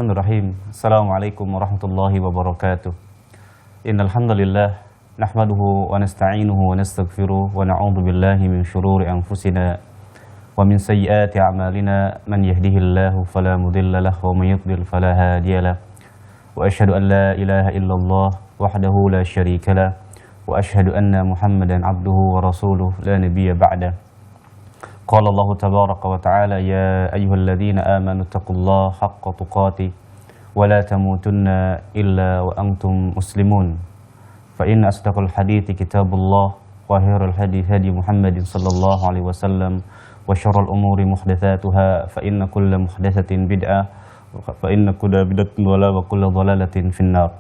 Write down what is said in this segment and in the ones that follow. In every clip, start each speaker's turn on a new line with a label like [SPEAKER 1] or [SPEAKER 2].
[SPEAKER 1] Bismillahirrahmanirrahim. Assalamualaikum warahmatullahi wabarakatuh. Innal hamdalillah nahmaduhu wa nasta'inuhu wa nastaghfiruh wa na'udzu billahi min shururi anfusina wa min sayyiati a'malina man yahdihillahu fala mudilla lahu wa man yudlil fala hadiyalah. Wa asyhadu an la ilaha illallah wahdahu la syarika lah wa asyhadu anna Muhammadan abduhu wa rasuluh la nabiyya ba'dah. Qala Allah tabaraka wa ta'ala ya ayyuhalladzina amanu taqullaha haqqa tuqatih wa la tamutunna illa wa antum muslimun. Fa inna asdaqal hadithi kitabullah wa khairal hadi hadi Muhammadin sallallahu alaihi wasallam wa syarrul umuri muhdatsatuha fa inna kulla muhdatsatin bid'ah fa inna kulla bid'atin dhalalah wa kulla dhalalatin finnar.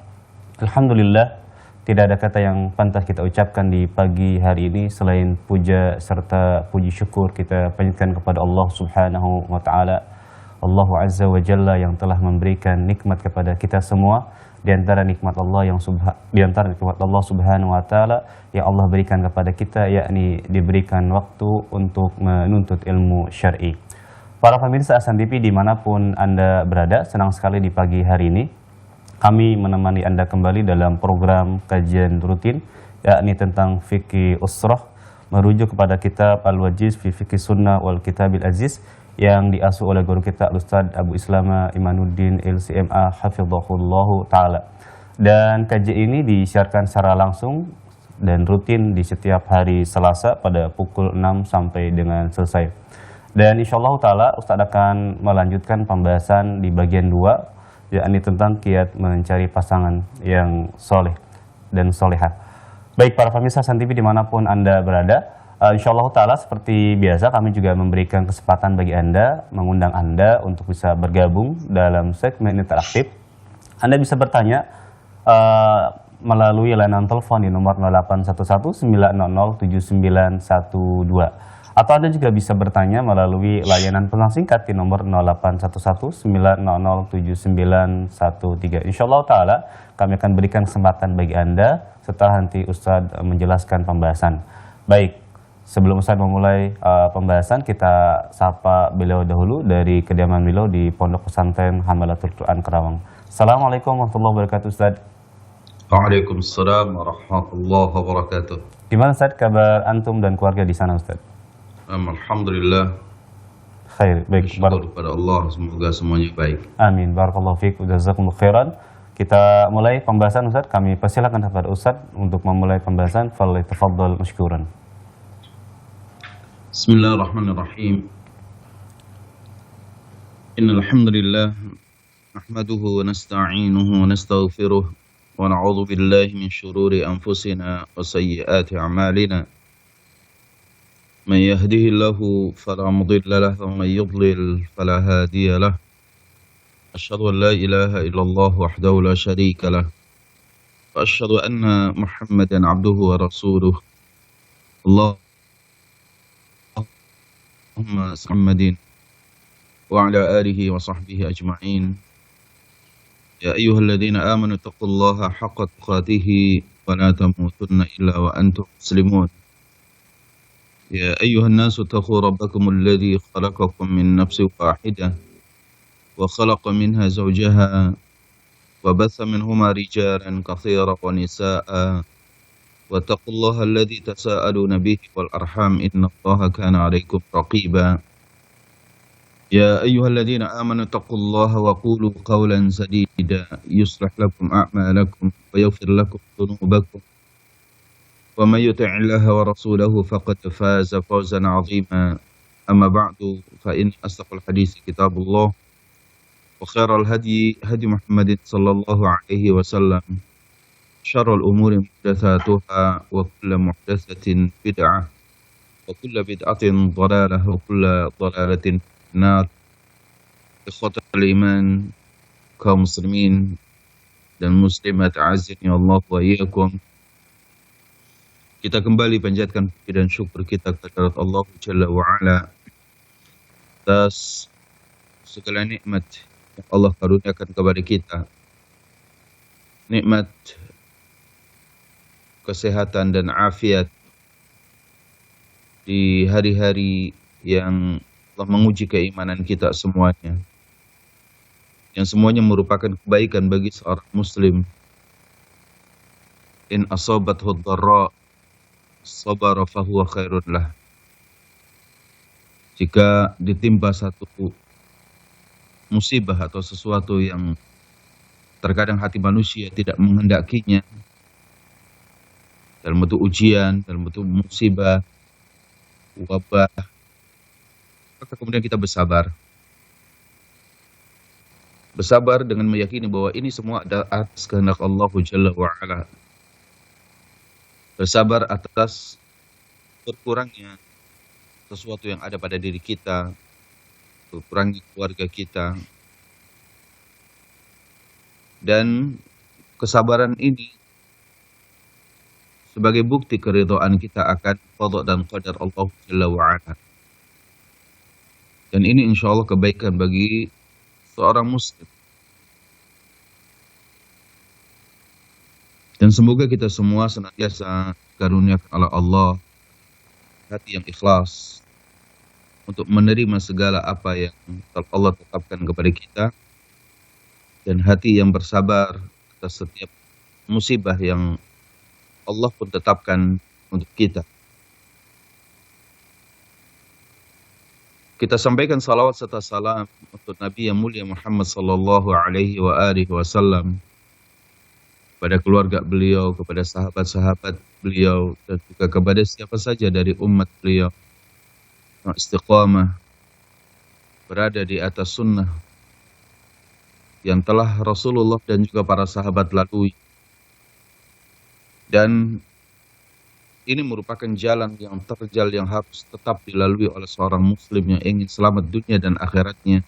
[SPEAKER 1] Alhamdulillah, tidak ada kata yang pantas kita ucapkan di pagi hari ini selain puja serta puji syukur kita panjatkan kepada Allah Subhanahu wa taala, Allah Azza wa Jalla yang telah memberikan nikmat kepada kita semua. Di antara nikmat Allah Subhanahu wa taala yang Allah berikan kepada kita, yakni diberikan waktu untuk menuntut ilmu syar'i. Para pemirsa Ahsan TV dimanapun Anda berada, senang sekali di pagi hari ini kami menemani Anda kembali dalam program kajian rutin, yakni tentang fikih usrah, merujuk kepada kitab Al-Wajiz fi Fiqih Sunnah wal Kitabil Aziz yang diasuh oleh guru kita Ustaz Abu Islama Imanuddin LCMA hafizahullahu taala. Dan kajian ini disiarkan secara langsung dan rutin di setiap hari Selasa pada pukul 6 sampai dengan selesai. Dan insyaallah taala Ustaz akan melanjutkan pembahasan di bagian 2, yakni tentang kiat mencari pasangan yang soleh dan solehah. Baik para pemirsa Ahsan TV dimanapun Anda berada, insyaallah ta'ala seperti biasa kami juga memberikan kesempatan bagi Anda, mengundang Anda untuk bisa bergabung dalam segmen interaktif. Anda bisa bertanya melalui layanan telepon di nomor 0811 900 7912. Atau Anda juga bisa bertanya melalui layanan pesan singkat di nomor 0811 900 7913. Insyaallah ta'ala kami akan berikan kesempatan bagi Anda setelah nanti Ustadz menjelaskan pembahasan. Baik, sebelum Ustadz memulai pembahasan, kita sapa beliau dahulu dari kediaman beliau di Pondok Pesantren Hamalatul Quran Kerawang. Assalamualaikum warahmatullahi wabarakatuh Ustadz.
[SPEAKER 2] Waalaikumsalam warahmatullahi wabarakatuh.
[SPEAKER 1] Gimana Ustadz kabar antum dan keluarga di sana Ustadz?
[SPEAKER 2] Alhamdulillah.
[SPEAKER 1] Khair, baik.
[SPEAKER 2] Bersyukur kepada Allah, semoga semuanya baik.
[SPEAKER 1] Amin. Barakallahu fiik wa jazakumullahu khairan. Kita mulai pembahasan Ustaz. Kami persilakan kepada Ustaz untuk memulai pembahasan. Falyatafaddal mashkuran.
[SPEAKER 2] Bismillahirrahmanirrahim. Innal hamdalillah nahmaduhu wa nasta'inuhu wa nastaghfiruh wa na'udzu billahi min shururi anfusina wa sayyiati a'malina. من يهده الله فلا مضل له ومن يضلل فلا هادي له أشهد أن لا إله إلا الله وحده لا شريك له وأشهد أن محمدا عبده ورسوله اللهم صل على محمد وعلى آله وصحبه أجمعين يا أيها الذين آمنوا اتقوا الله حق تقاته ولا تموتن إلا وأنتم مسلمون يا أيها الناس اتقوا ربكم الذي خلقكم من نفس واحدة وخلق منها زوجها وبث منهما رجالا كثيرا ونساء واتقوا الله الذي تساءلون به والأرحام إن الله كان عليكم رقيبا يا أيها الذين آمنوا اتقوا الله وقولوا قولا سديدا يصلح لكم أعمالكم ويغفر لكم ذنوبكم ومن يطع الله ورسوله فقد فاز فوزا عظيما أما بعد فإن أصدق الحديث كتاب الله وخير الهدي هدي محمد صلى الله عليه وسلم شر الأمور محدثاتها وكل محدثة بدعة وكل بدعة ضلالة وكل ضلالة في النار. إخوة الإيمان kaum muslimin dan muslimat azzni Allah wa iyyakum. Kita kembali panjatkan puji dan syukur kita kepada Allah Jalla wa Ala atas segala nikmat yang Allah karuniakan kepada kita. Nikmat kesehatan dan afiat di hari-hari yang telah menguji keimanan kita semuanya. yang semuanya merupakan kebaikan bagi seorang muslim. In asabathu dharra sabara fahuwa khairun lah. Jika ditimpa satu musibah atau sesuatu yang terkadang hati manusia tidak menghendakinya, dalam bentuk ujian, dalam bentuk musibah, wabah, maka kemudian kita bersabar. Bersabar dengan meyakini bahwa ini semua adalah atas kehendak Allah Jalla wa'ala. Bersabar atas berkurangnya sesuatu yang ada pada diri kita, berkurangnya keluarga kita. Dan kesabaran ini sebagai bukti keridhaan kita akan qada dan qadar Allah Jalla wa'ala. Dan ini insya Allah kebaikan bagi seorang muslim. Dan semoga kita semua senantiasa karuniakan oleh Allah hati yang ikhlas untuk menerima segala apa yang Allah tetapkan kepada kita, dan hati yang bersabar atas setiap musibah yang Allah pun tetapkan untuk kita. Kita sampaikan salawat serta salam untuk Nabi yang mulia Muhammad sallallahu alaihi wa alihi wasallam, kepada keluarga beliau, kepada sahabat-sahabat beliau, dan juga kepada siapa saja dari umat beliau yang istiqamah berada di atas sunnah yang telah Rasulullah dan juga para sahabat lalui. Dan ini merupakan jalan yang terjal yang harus tetap dilalui oleh seorang muslim yang ingin selamat dunia dan akhiratnya.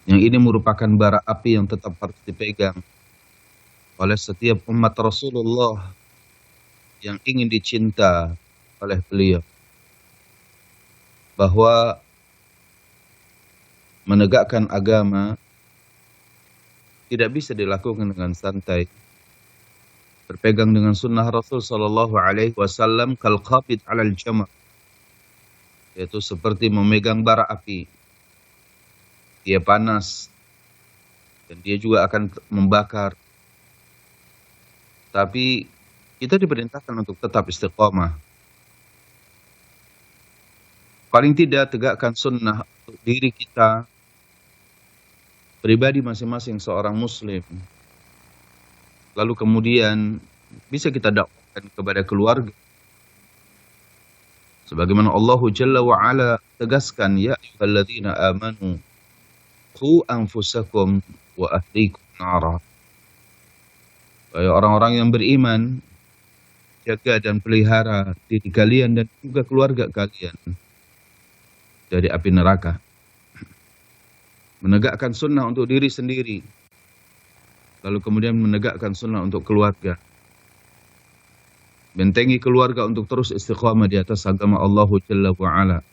[SPEAKER 2] Yang ini merupakan bara api yang tetap harus dipegang oleh setiap umat Rasulullah yang ingin dicinta oleh beliau. Bahwa menegakkan agama tidak bisa dilakukan dengan santai. Berpegang dengan sunnah Rasul sallallahu alaihi wasallam kal qabid 'alal jamr, yaitu seperti memegang bara api. Dia panas dan dia juga akan membakar. Tapi kita diperintahkan untuk tetap istiqamah. Paling tidak tegakkan sunnah untuk diri kita, pribadi masing-masing seorang muslim. Lalu kemudian bisa kita dakwahkan kepada keluarga. Sebagaimana Allah Jalla wa'ala tegaskan, ya ayyuhalladzina amanu qu anfusakum wa ahlikum nara. Wahai orang-orang yang beriman, jaga dan pelihara diri kalian dan juga keluarga kalian dari api neraka. Menegakkan sunnah untuk diri sendiri, lalu kemudian menegakkan sunnah untuk keluarga. Bentengi keluarga untuk terus istiqamah di atas agama Allah Jalla wa'ala.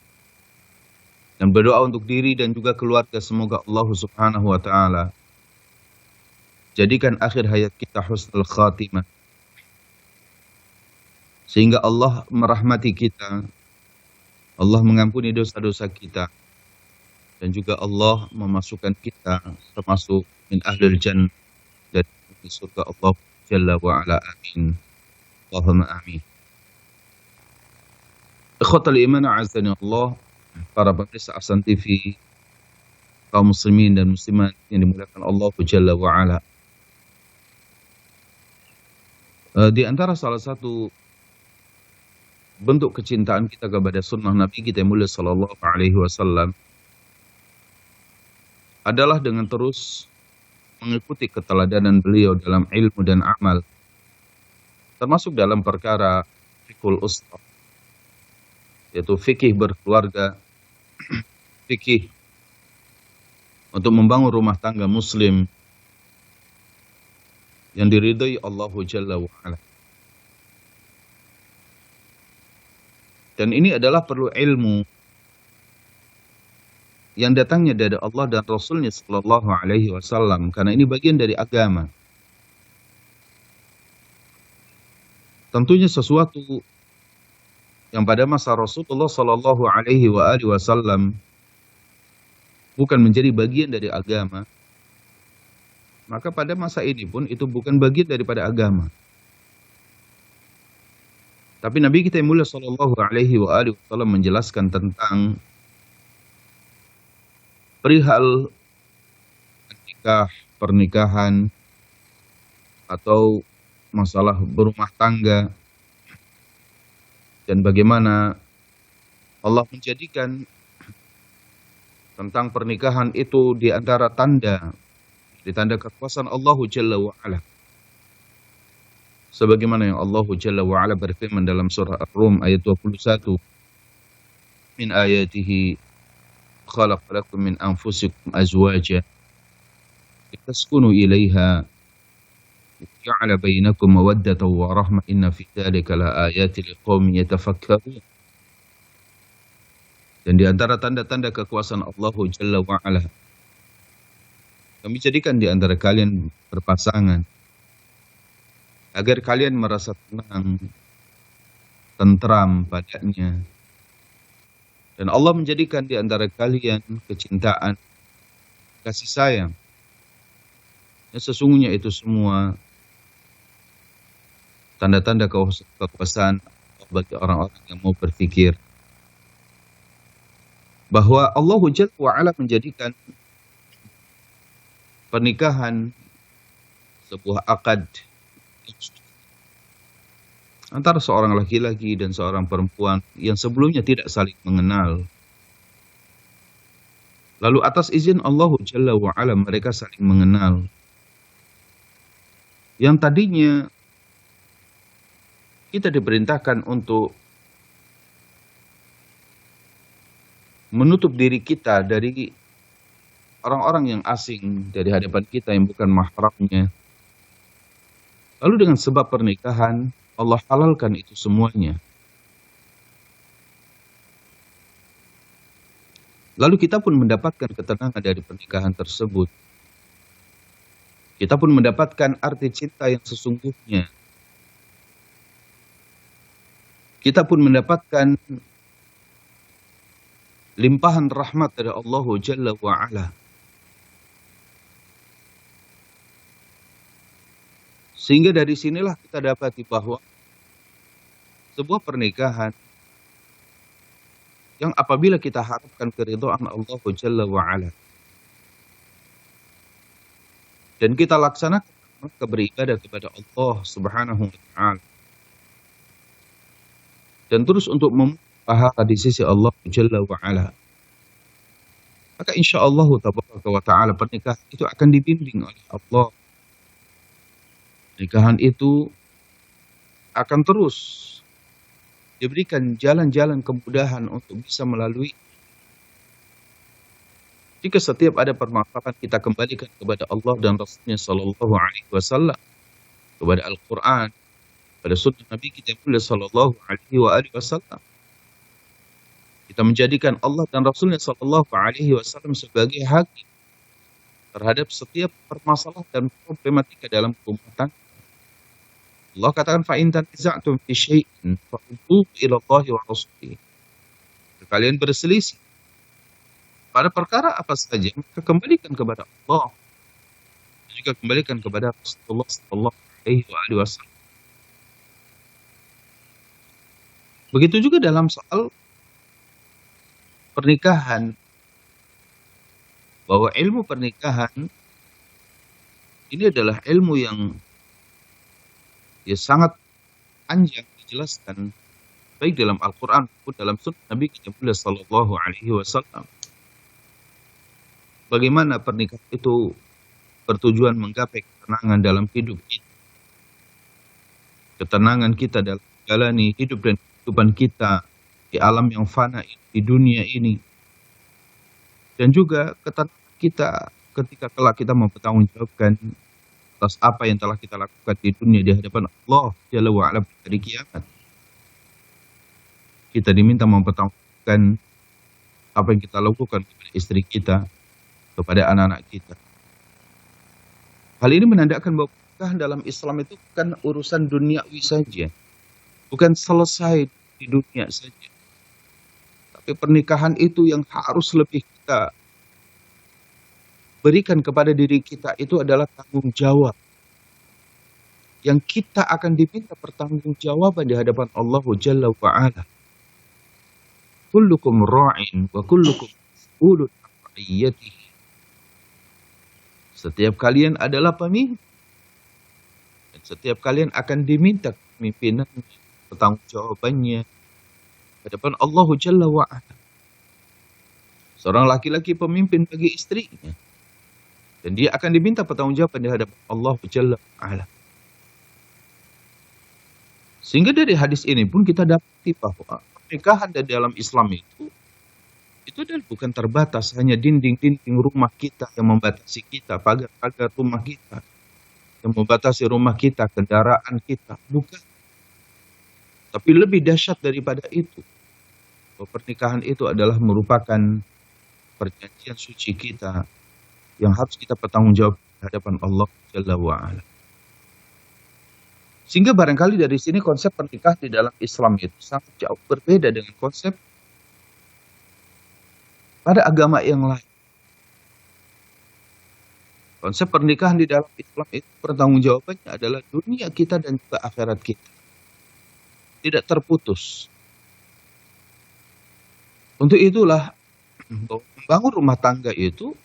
[SPEAKER 2] Dan berdoa untuk diri dan juga keluarga, semoga Allah subhanahu wa ta'ala jadikan akhir hayat kita husnul khatimah, sehingga Allah merahmati kita, Allah mengampuni dosa-dosa kita, dan juga Allah memasukkan kita termasuk min ahlul jannah dan di surga Allah Jalla wa'ala. Amin. Allahumma amin. Ikhwatal iman a'azzani Allah, para pemirsa Ahsan TV, kaum muslimin dan muslimat yang dimuliakan Allah Jalla wa'ala. Di antara salah satu bentuk kecintaan kita kepada sunnah Nabi kita yang mulia sallallahu alaihi wasallam adalah dengan terus mengikuti keteladanan beliau dalam ilmu dan amal, termasuk dalam perkara fikul usra, yaitu fikih berkeluarga, fikih untuk membangun rumah tangga muslim yang diridhai Allah Jalla wa'ala. Dan ini adalah perlu ilmu yang datangnya dari Allah dan Rasulnya sallallahu alaihi wasallam, karena ini bagian dari agama. Tentunya sesuatu yang pada masa Rasulullah sallallahu alaihi wasallam bukan menjadi bagian dari agama, maka pada masa ini pun itu bukan bagian daripada agama. Tapi Nabi kita yang mulia sallallahu alaihi wasallam menjelaskan tentang perihal nikah, pernikahan, atau masalah berumah tangga, dan bagaimana Allah menjadikan tentang pernikahan itu di antara tanda kekuasaan Allah Jalla wa'ala. Sebagaimana yang Allah Jalla wa'ala berfirman dalam surah Ar-Rum ayat 21, min ayatihi khalaqa lakum min anfusikum azwaja litaskunu ilaiha ja'ala bainakum mawaddatan wa rahmah inna fi dzalika la ayatin liqaumin yatafakkarun. Dan di antara tanda-tanda kekuasaan Allah Jalla wa'ala, kami jadikan di antara kalian berpasangan agar kalian merasa tenang, tentram padanya. Dan Allah menjadikan di antara kalian kecintaan, kasih sayang. Ya, sesungguhnya itu semua tanda-tanda kekuasaan bagi orang-orang yang mau berpikir bahwa Allah Jalla wa'ala menjadikan pernikahan sebuah akad antara seorang laki-laki dan seorang perempuan yang sebelumnya tidak saling mengenal. Lalu atas izin Allah Jalla wa'ala mereka saling mengenal. Yang tadinya kita diperintahkan untuk menutup diri kita dari orang-orang yang asing dari hadapan kita yang bukan mahramnya. Lalu dengan sebab pernikahan, Allah halalkan itu semuanya. Lalu kita pun mendapatkan ketenangan dari pernikahan tersebut. Kita pun mendapatkan arti cinta yang sesungguhnya. Kita pun mendapatkan limpahan rahmat dari Allah Jalla wa'ala. Sehingga dari sinilah kita dapati bahwa sebuah pernikahan yang apabila kita harapkan keridhaan Allah Jalla wa'ala dan kita laksanakan maka beribadah kepada Allah Subhanahu wa ta'ala dan terus untuk pahala di sisi Allah Jalla wa'ala, maka insya Allah tabaraka wa ta'ala pernikahan itu akan dibimbing oleh Allah. Pernikahan itu akan terus diberikan jalan-jalan kemudahan untuk bisa melalui. Jika setiap ada permasalahan kita kembalikan kepada Allah dan Rasulnya Sallallahu Alaihi Wasallam, kepada Al-Quran, pada sunnah Nabi kita mulia Sallallahu Alaihi Wasallam. Kita menjadikan Allah dan Rasulnya Sallallahu Alaihi Wasallam sebagai hakim terhadap setiap permasalahan dan problematika dalam ummatan. Allah katakan fa'in tanaza'tum fi syai'in farudduhu ila Allah wa rasulih. Kalian berselisih pada perkara apa saja, maka kembalikan kepada Allah dan juga kembalikan kepada Rasulullah sallallahu alaihi wasallam. Begitu juga dalam soal pernikahan, bahwa ilmu pernikahan ini adalah ilmu yang sangat panjang dijelaskan baik dalam Al-Quran maupun dalam sunnah Nabi kita sallallahu alaihi wasallam. Bagaimana pernikahan itu bertujuan menggapai ketenangan dalam hidup kita, ketenangan kita dalam menjalani hidup dan kehidupan kita di alam yang fana di dunia ini, dan juga ketenangan kita ketika kelak kita mempertanggungjawabkan atas apa yang telah kita lakukan di dunia di hadapan Allah Jalla wa'ala pada hari kiamat. Kita diminta mempertanggungjawabkan apa yang kita lakukan kepada istri kita, kepada anak-anak kita. Hal ini menandakan bahwa pernikahan dalam Islam itu bukan urusan duniawi saja, bukan selesai di dunia saja, tapi pernikahan itu yang harus lebih kita berikan kepada diri kita itu adalah tanggung jawab. Yang kita akan diminta pertanggungjawaban di hadapan Allah Jalla wa'ala. Kullukum ra'in wa kullukum mas'ulun an ra'iyatihi. Setiap kalian adalah pemimpin. Dan setiap kalian akan diminta kepemimpinan, pertanggungjawabannya di hadapan Allah Jalla wa'ala. Seorang laki-laki pemimpin bagi istrinya. Dan dia akan diminta pertanggungjawaban di hadapan Allah Jalla wa'ala. Sehingga dari hadis ini pun kita dapati bahwa pernikahan di dalam Islam itu adalah bukan terbatas hanya dinding-dinding rumah kita yang membatasi kita, pagar-pagar rumah kita yang membatasi rumah kita, kendaraan kita, bukan. Tapi lebih dahsyat daripada itu, bahwa pernikahan itu adalah merupakan perjanjian suci kita yang harus kita pertanggungjawabkan di hadapan Allah Jalla wa'ala. Sehingga barangkali dari sini konsep pernikahan di dalam Islam itu sangat jauh berbeda dengan konsep pada agama yang lain. Konsep pernikahan di dalam Islam itu pertanggungjawabannya adalah dunia kita dan juga akhirat kita. Tidak terputus. Untuk itulah, membangun rumah tangga itu,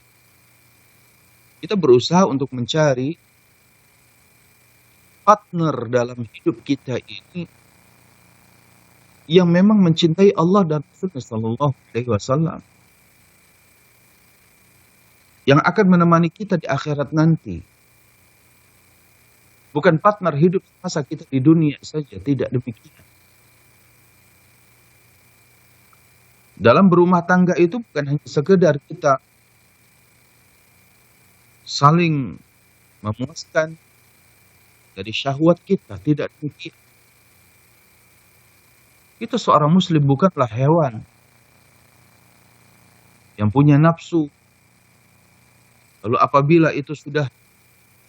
[SPEAKER 2] kita berusaha untuk mencari partner dalam hidup kita ini yang memang mencintai Allah dan Rasulnya Sallallahu Alaihi Wasallam, yang akan menemani kita di akhirat nanti. Bukan partner hidup semasa kita di dunia saja, tidak demikian. Dalam berumah tangga itu bukan hanya sekedar kita saling memuaskan dari syahwat kita, tidak demikian. Kita seorang muslim bukanlah hewan yang punya nafsu. Lalu apabila itu sudah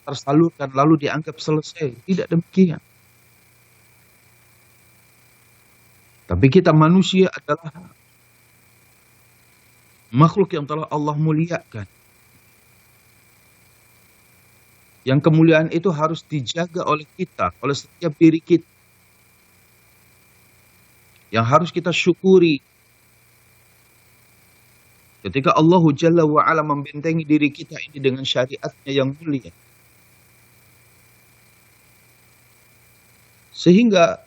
[SPEAKER 2] tersalurkan lalu dianggap selesai, tidak demikian. Tapi kita manusia adalah makhluk yang telah Allah muliakan. Yang kemuliaan itu harus dijaga oleh kita, oleh setiap diri kita. Yang harus kita syukuri. Ketika Allah Jalla wa'ala membentengi diri kita ini dengan syariatnya yang mulia. Sehingga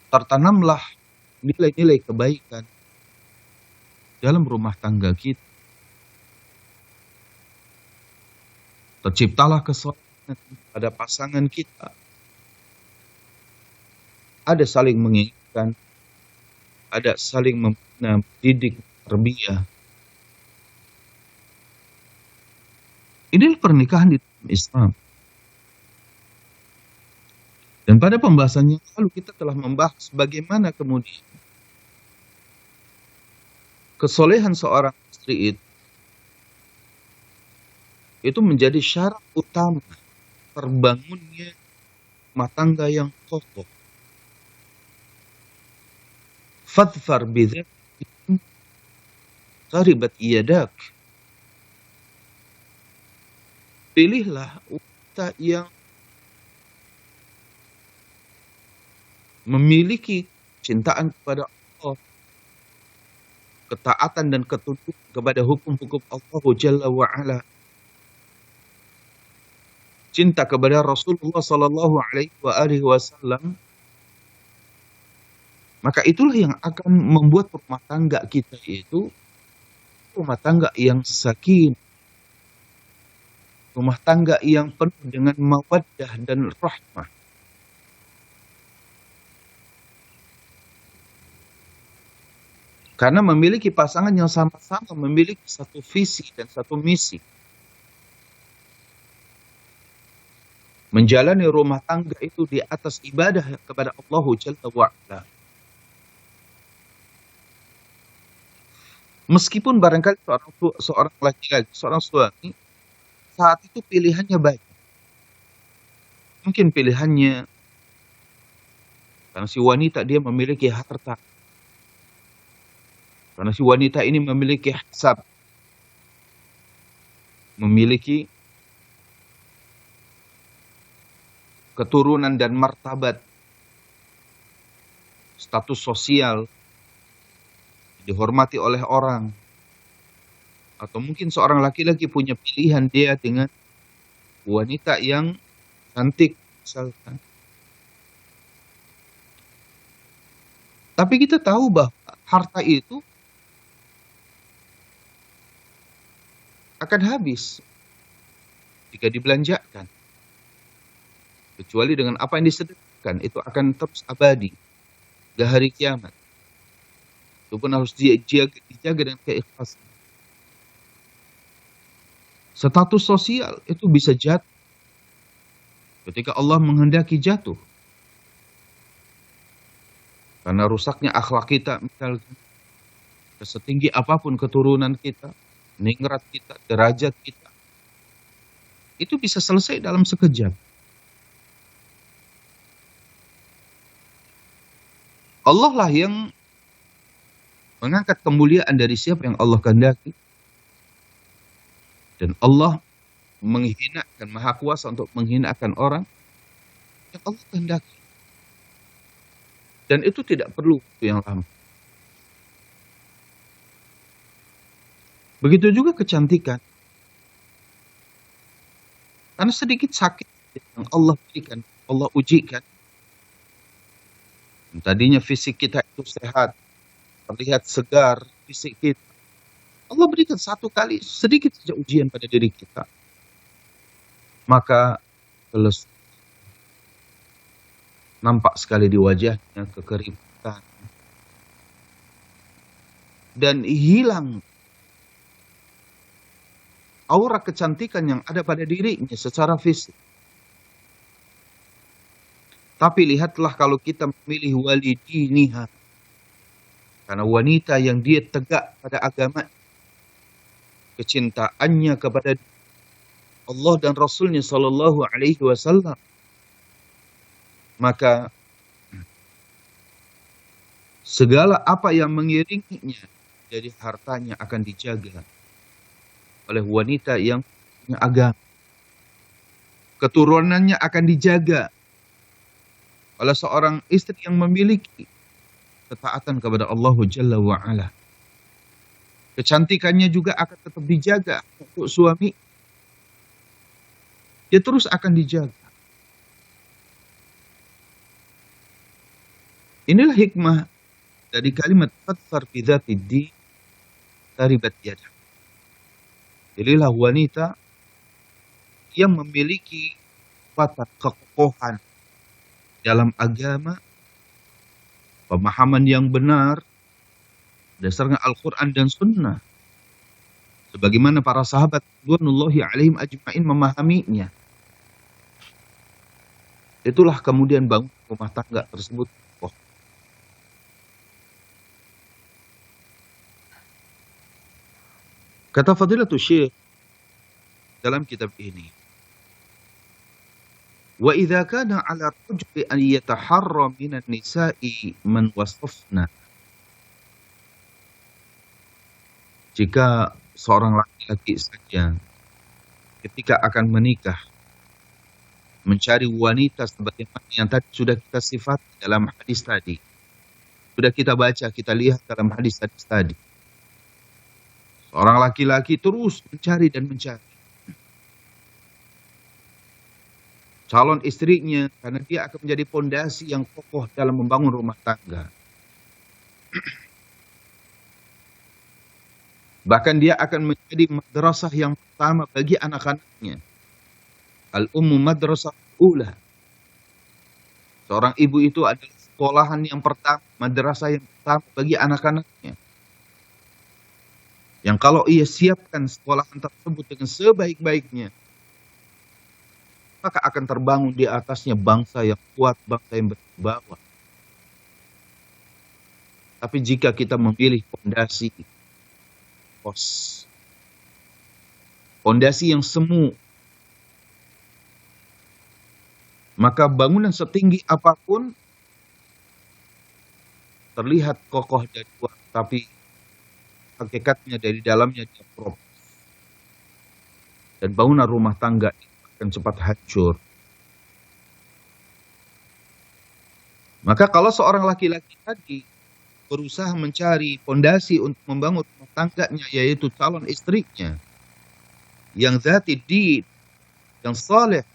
[SPEAKER 2] tertanamlah nilai-nilai kebaikan dalam rumah tangga kita. Terciptalah kesolehan pada pasangan kita. Ada saling mengingatkan, ada saling membina, mendidik, tarbiyah. Inilah pernikahan di dalam Islam. Dan pada pembahasannya lalu kita telah membahas bagaimana kemudian kesolehan seorang istri itu menjadi syarat utama terbangunnya rumah tangga yang kokoh. Fadfar bidzati qaribat yadak. Pilihlah wanita yang memiliki cintaan kepada Allah, ketaatan dan ketundukan kepada hukum-hukum Allah Jalla wa'ala, cinta kepada Rasulullah Sallallahu Alaihi Wasallam, maka itulah yang akan membuat rumah tangga kita itu rumah tangga yang sakin, rumah tangga yang penuh dengan mawaddah dan rahmah. Karena memiliki pasangan yang sama-sama memiliki satu visi dan satu misi. Menjalani rumah tangga itu di atas ibadah kepada Allah Jalla wa'ala. Meskipun barangkali seorang laki-laki, seorang suami, saat itu pilihannya banyak. Mungkin pilihannya, karena si wanita dia memiliki harta. Karena si wanita ini memiliki hasab. memiliki keturunan dan martabat, status sosial, dihormati oleh orang, atau mungkin seorang laki-laki punya pilihan dia dengan wanita yang cantik misalkan. Tapi kita tahu bahwa harta itu akan habis jika dibelanjakan. Kecuali dengan apa yang disedekahkan, itu akan terus abadi ke hari kiamat. Itu pun harus dijaga dengan keikhlasan. Status sosial itu bisa jatuh ketika Allah menghendaki jatuh. Karena rusaknya akhlak kita, misalkan, setinggi apapun keturunan kita, ningrat kita, derajat kita, itu bisa selesai dalam sekejap. Allah lah yang mengangkat kemuliaan dari siapa yang Allah kehendaki. Dan Allah menghinakan, maha kuasa untuk menghinakan orang yang Allah kehendaki. Dan itu tidak perlu waktu yang lama. Begitu juga kecantikan. Karena sedikit sakit yang Allah berikan, Allah ujikan. Tadinya fisik kita itu sehat, terlihat segar fisik kita. Allah berikan satu kali sedikit saja ujian pada diri kita. Maka nampak sekali di wajahnya kekeributan. Dan hilang aura kecantikan yang ada pada dirinya secara fisik. Tapi lihatlah kalau kita memilih walidiniha. Karena wanita yang dia tegak pada agama, kecintaannya kepada Allah dan Rasulnya Sallallahu Alaihi Wasallam, maka segala apa yang mengiringinya dari hartanya akan dijaga oleh wanita yang punya agama. Keturunannya akan dijaga oleh seorang istri yang memiliki ketaatan kepada Allah Jalla wa'ala. Kecantikannya juga akan tetap dijaga untuk suami. Dia terus akan dijaga. Inilah hikmah dari kalimat fatsar bi dzatid din taribat yadah. Jadilah wanita yang memiliki watak kekokohan dalam agama, pemahaman yang benar berdasarkan Al-Quran dan Sunnah, sebagaimana para sahabat ridwanullahi alaihim ajma'in memahaminya. Itulah kemudian bangun rumah tangga tersebut. Kata Fadilatul Syekh dalam kitab ini, wa idza kana 'ala ar-rajuli an yataharra minan nisa'i man wasafna. Jika seorang laki-laki saja ketika akan menikah mencari wanita sebagaimana yang tadi sudah kita sifati dalam hadis tadi, sudah kita baca, kita lihat dalam hadis tadi. Seorang laki-laki terus mencari dan mencari calon istrinya karena dia akan menjadi pondasi yang kokoh dalam membangun rumah tangga. Bahkan dia akan menjadi madrasah yang pertama bagi anak-anaknya. Al-ummu madrasah ula. Seorang ibu itu adalah sekolahan yang pertama, madrasah yang pertama bagi anak-anaknya. Yang kalau ia siapkan sekolahan tersebut dengan sebaik-baiknya, maka akan terbangun di atasnya bangsa yang kuat, bangsa yang berwibawa. Tapi jika kita memilih fondasi yang semu, maka bangunan setinggi apapun terlihat kokoh dan kuat, tapi hakikatnya dari dalamnya dia propos. dan bangunan rumah tangga akan cepat hancur. Maka kalau seorang laki-laki tadi berusaha mencari fondasi untuk membangun rumah tangganya, yaitu calon istrinya yang zati din, yang saleh,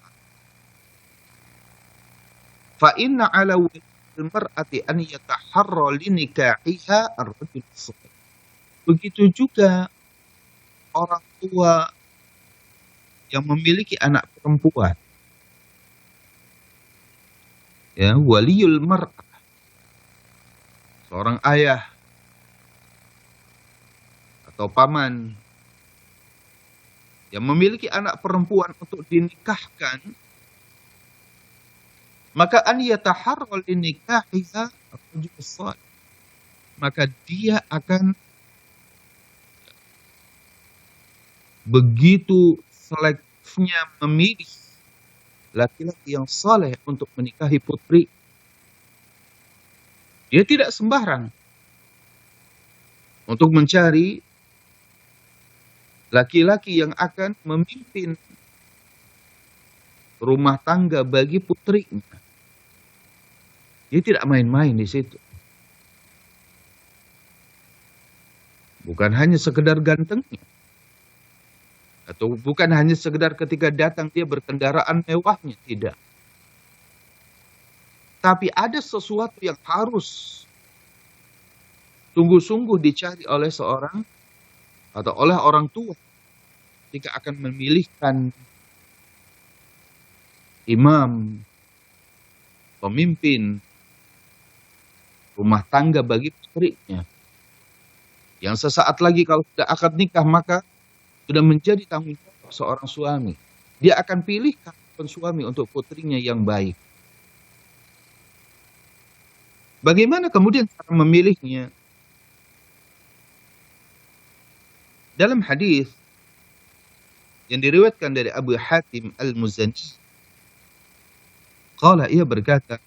[SPEAKER 2] fa inna ala waliyil mar'ati an yataharra linikahiha ar-rajul salih. Begitu juga orang tua yang memiliki anak perempuan, ya, waliyul mar'ah, seorang ayah atau paman yang memiliki anak perempuan untuk dinikahkan, maka an yataharra linikahiha ar-rajul salih, maka dia akan begitu selektifnya memilih laki-laki yang saleh untuk menikahi putri. Dia tidak sembarang untuk mencari laki-laki yang akan memimpin rumah tangga bagi putrinya. Dia tidak main-main di situ. Bukan hanya sekedar gantengnya, atau bukan hanya sekedar ketika datang dia berkendaraan mewahnya, tidak. Tapi ada sesuatu yang harus sungguh-sungguh dicari oleh seorang atau oleh orang tua ketika akan memilihkan imam, pemimpin rumah tangga bagi putrinya, yang sesaat lagi kalau sudah akad nikah maka sudah menjadi tanggung jawab seorang suami. Dia akan pilih calon suami untuk putrinya yang baik. Bagaimana kemudian cara memilihnya? Dalam hadis yang diriwayatkan dari Abu Hatim Al-Muzani, ia berkata,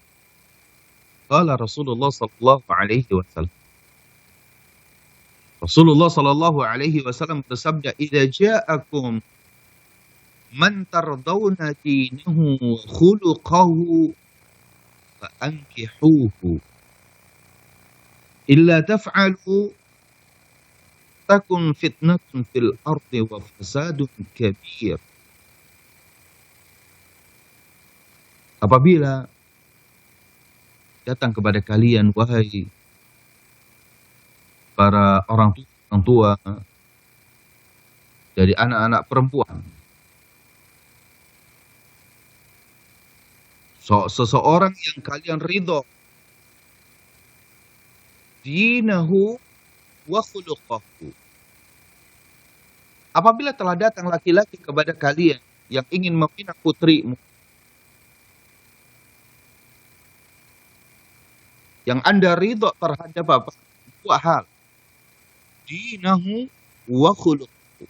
[SPEAKER 2] qala Rasulullah sallallahu alaihi wasallam. Rasulullah sallallahu alaihi wasallam bersabda, "Idza ja'akum man tardawna dinahu wa khuluquhu fa ankihuhu. Illa taf'alu takun fitnatun fil ardi wa fasadun kabir." Apabila datang kepada kalian, wahai para orang tua dari anak-anak perempuan, seseorang yang kalian ridho dinahu wa khuluquhu. Apabila telah datang laki-laki kepada kalian yang ingin meminang putrimu, yang Anda ridho terhadap apa? Dua hal. Dinahu wa khuluquhu.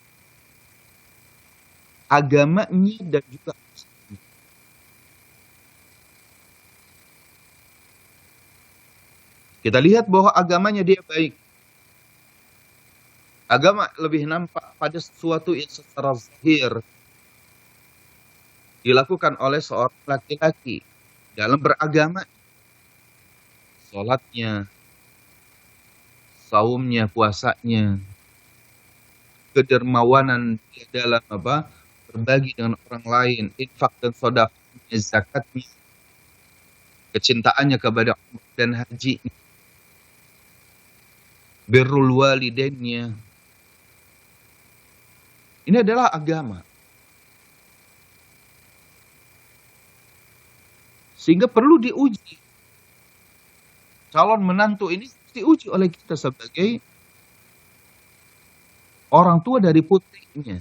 [SPEAKER 2] Agamanya dan juga akhlaknya. Kita lihat bahwa agamanya dia baik. Agama lebih nampak pada sesuatu yang secara zahir dilakukan oleh seorang laki-laki dalam beragama. Salatnya, saumnya, puasanya, kedermawanan dia dalam berbagi dengan orang lain, infak dan sedekahnya, zakatnya, kecintaannya kepada umrah dan haji, birrul walidainnya. Ini adalah agama. Sehingga perlu diuji. Calon menantu ini diuji oleh kita sebagai orang tua dari putrinya,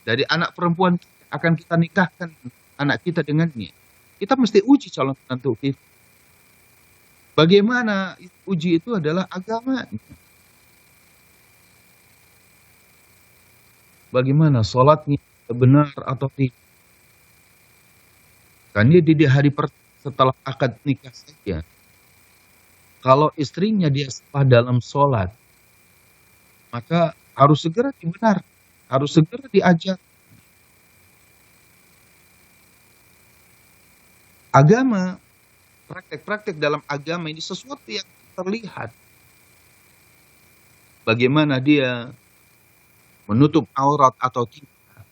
[SPEAKER 2] dari anak perempuan akan kita nikahkan anak kita dengannya. Kita mesti uji calon menantu kita. Bagaimana uji itu adalah agama. Bagaimana sholatnya benar atau tidak. Kan dia di hari setelah akad nikah saja, kalau istrinya dia salah dalam sholat, maka harus segera dibenar, harus segera diajar. Agama, praktek-praktek dalam agama ini sesuatu yang terlihat. Bagaimana dia menutup aurat atau tidak.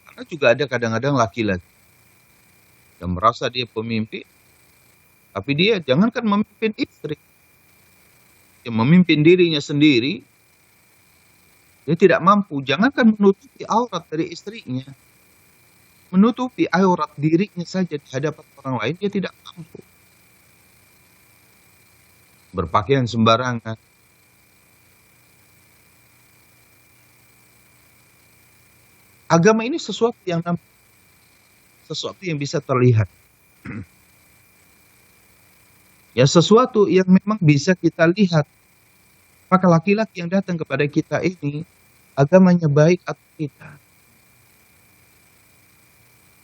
[SPEAKER 2] Karena juga ada kadang-kadang laki-laki yang merasa dia pemimpin, tapi dia jangankan memimpin istri, dia memimpin dirinya sendiri, dia tidak mampu, jangankan menutupi aurat dari istrinya, menutupi aurat dirinya saja di hadapan orang lain, dia tidak mampu. Berpakaian sembarangan. Agama ini sesuatu yang nampak, sesuatu yang bisa terlihat. Ya, sesuatu yang memang bisa kita lihat. Maka laki-laki yang datang kepada kita ini, agamanya baik atau tidak.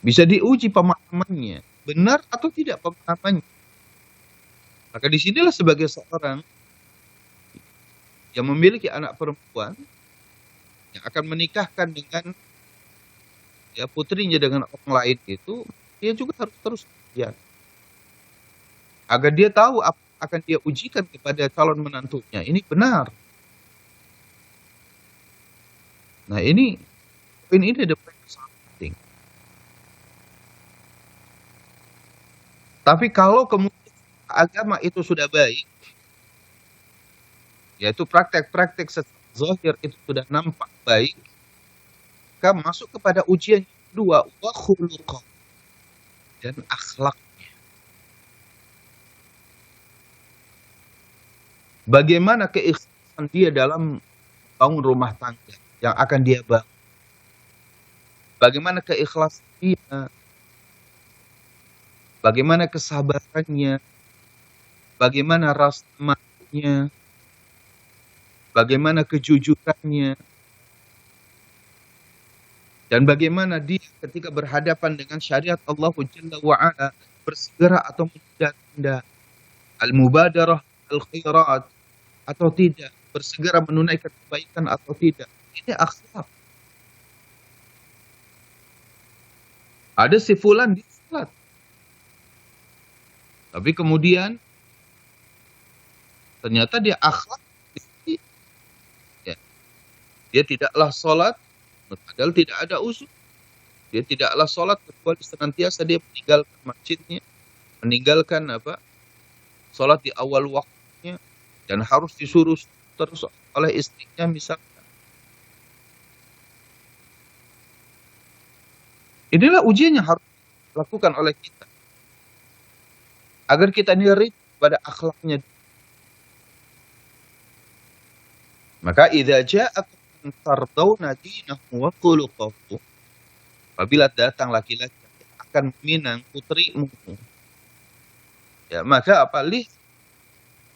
[SPEAKER 2] Bisa diuji pemahamannya, benar atau tidak pemahamannya. Maka disinilah sebagai seorang yang memiliki anak perempuan, yang akan menikahkan dengan ya putrinya dengan orang lain itu, dia juga harus terus belajar. Agar dia tahu apa akan dia ujikan kepada calon menantunya. Ini benar. Nah ini ada poin yang sangat penting. Tapi kalau kemudian agama itu sudah baik, yaitu praktek-praktek secara zahir itu sudah nampak baik, maka masuk kepada ujian yang kedua, wa khuluqah, dan akhlaknya. Bagaimana keikhlasan dia dalam bangun rumah tangga yang akan dia bangun. Bagaimana keikhlasan dia, bagaimana kesabarannya, bagaimana rasa malunya, bagaimana kejujurannya, dan bagaimana dia ketika berhadapan dengan syariat Allah Jalla wa'ala bersegera atau menunda al-mubadarah al-khairat atau tidak, bersegera menunaikan kebaikan atau tidak. Ini akhlak. Ada si fulan di salat, tapi kemudian ternyata dia akhlak, ya. Dia tidaklah sholat padahal tidak ada uzur. Dia tidaklah sholat kecuali senantiasa dia meninggalkan masjidnya, meninggalkan sholat di awal waktunya, dan harus disuruh terus oleh istrinya misalnya. Inilah ujian yang harus dilakukan oleh kita, agar kita nirit pada akhlaknya. Maka idza ja'akum tardawna dinahu wa khuluquhu, apabila datang laki-laki yang akan meminang putrimu, ya maka lihat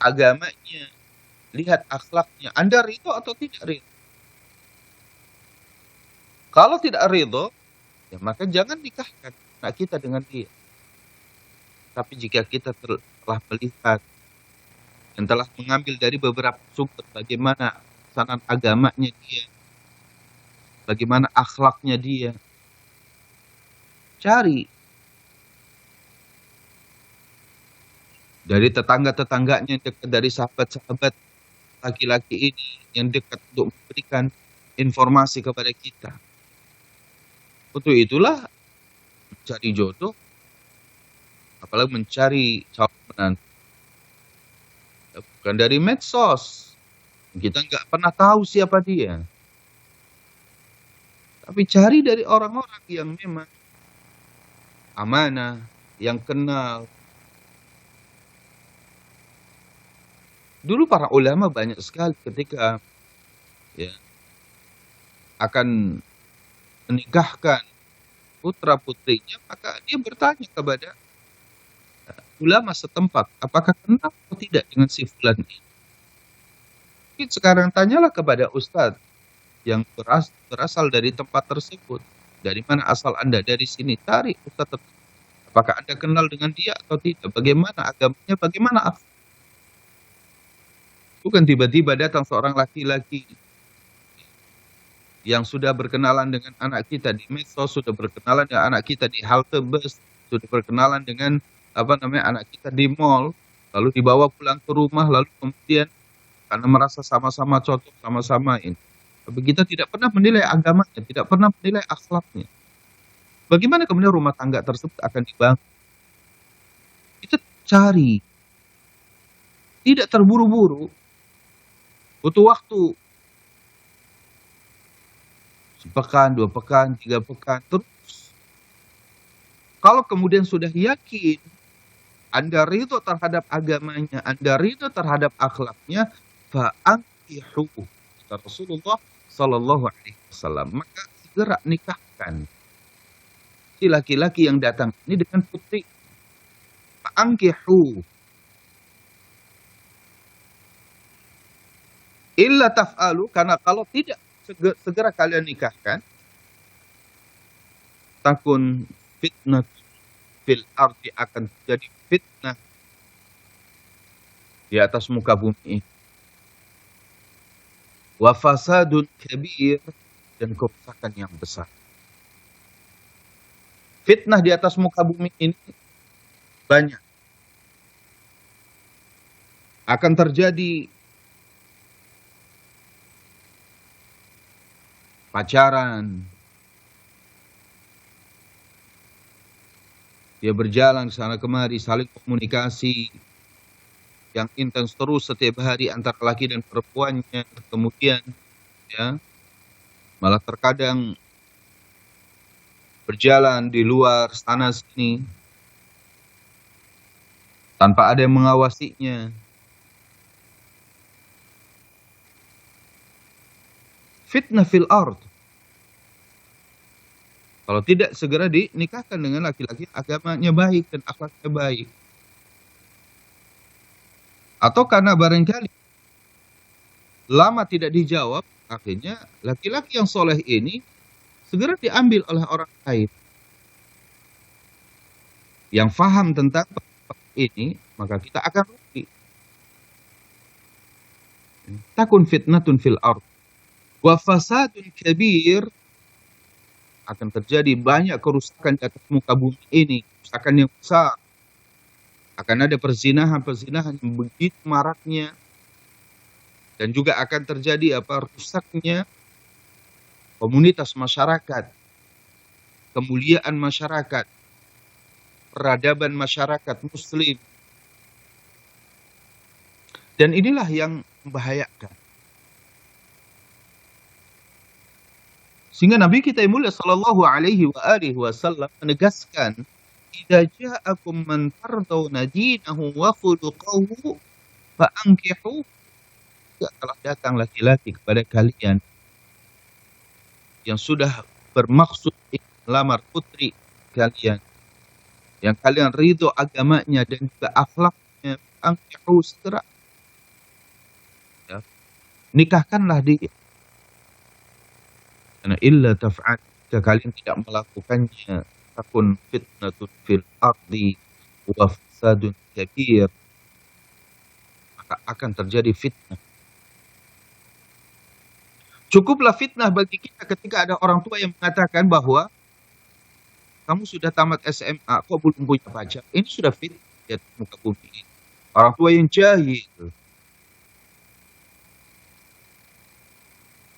[SPEAKER 2] agamanya, lihat akhlaknya. Anda ridho atau tidak ridho? Kalau tidak ridho, ya maka jangan nikahkan anak kita dengan dia. Tapi jika kita telah melihat dan telah mengambil dari beberapa sumber bagaimana kesanan agamanya dia, bagaimana akhlaknya dia, cari dari tetangga-tetangganya yang dekat, dari sahabat-sahabat laki-laki ini yang dekat untuk memberikan informasi kepada kita. Untuk itulah mencari jodoh, apalagi mencari calon menantu, bukan dari medsos. Kita nggak pernah tahu siapa dia. Tapi cari dari orang-orang yang memang amanah, yang kenal. Dulu para ulama banyak sekali ketika akan menikahkan putra-putrinya, maka dia bertanya kepada ulama setempat, apakah kenal atau tidak dengan si fulan ini. Sekarang tanyalah kepada ustadz yang berasal dari tempat tersebut. Dari mana asal Anda? Dari sini. Cari ustadz, apakah Anda kenal dengan dia atau tidak? Bagaimana agamanya? Bagaimana akhlaknya? Bukan tiba-tiba datang seorang laki-laki yang sudah berkenalan dengan anak kita di medsos, sudah berkenalan dengan anak kita di halte bus, sudah berkenalan dengan anak kita di mall, lalu dibawa pulang ke rumah, lalu kemudian karena merasa sama-sama cocok, sama-sama ini. Tapi kita tidak pernah menilai agamanya, tidak pernah menilai akhlaknya. Bagaimana kemudian rumah tangga tersebut akan dibangun? Kita cari, tidak terburu-buru, butuh waktu. Sepekan, 2 pekan, 3 pekan, terus. Kalau kemudian sudah yakin, Anda ridho terhadap agamanya, Anda ridho terhadap akhlaknya, fa'ankihu. Kata Rasulullah Sallallahu Alaihi Wasallam, maka segera nikahkan si laki-laki yang datang ini dengan putri. Fa'ankihu. Illa taf'alu, karena kalau tidak segera kalian nikahkan, takun fitnah fil ardi, akan terjadi fitnah di atas muka bumi, wa fasadun kabir, dan kerusakan yang besar. Fitnah di atas muka bumi ini banyak. Akan terjadi pacaran, dia berjalan sana kemari, saling komunikasi yang intens terus setiap hari antara laki dan perempuannya. Kemudian ya malah terkadang berjalan di luar sana sini tanpa ada yang mengawasinya. Fitnah fil ard. Kalau tidak segera dinikahkan dengan laki-laki agamanya baik dan akhlaknya baik. Atau karena barangkali lama tidak dijawab, akhirnya laki-laki yang soleh ini segera diambil oleh orang lain yang faham tentang ini, maka kita akan rugi. Takun fitnatun fil ard wa fasadun kabir, akan terjadi banyak kerusakan di atas muka bumi ini, kerusakan yang besar. Akan ada perzinahan yang begitu maraknya, dan juga akan terjadi rusaknya komunitas masyarakat, kemuliaan masyarakat, peradaban masyarakat muslim. Dan inilah yang membahayakan. Sehingga Nabi kita yang mulia sallallahu alaihi wasallam menegaskan, "Idza ja'akum man tardawna dinahu wa khuluquhu fa'ankihu." Telah datang laki-laki kepada kalian yang sudah bermaksud melamar putri kalian, yang kalian ridho agamanya dan juga akhlaknya, fa'ankihu, segera ya, nikahkanlah dia. Karena illa taf'al, jika kalian tidak melakukannya, takun fitnatun fil ardi wa fasadun kabir, maka akan terjadi fitnah. Cukuplah fitnah bagi kita ketika ada orang tua yang mengatakan bahwa kamu sudah tamat SMA, kok belum punya pacar. Ini sudah fitnah di atas muka bumi ini. Orang tua yang jahil.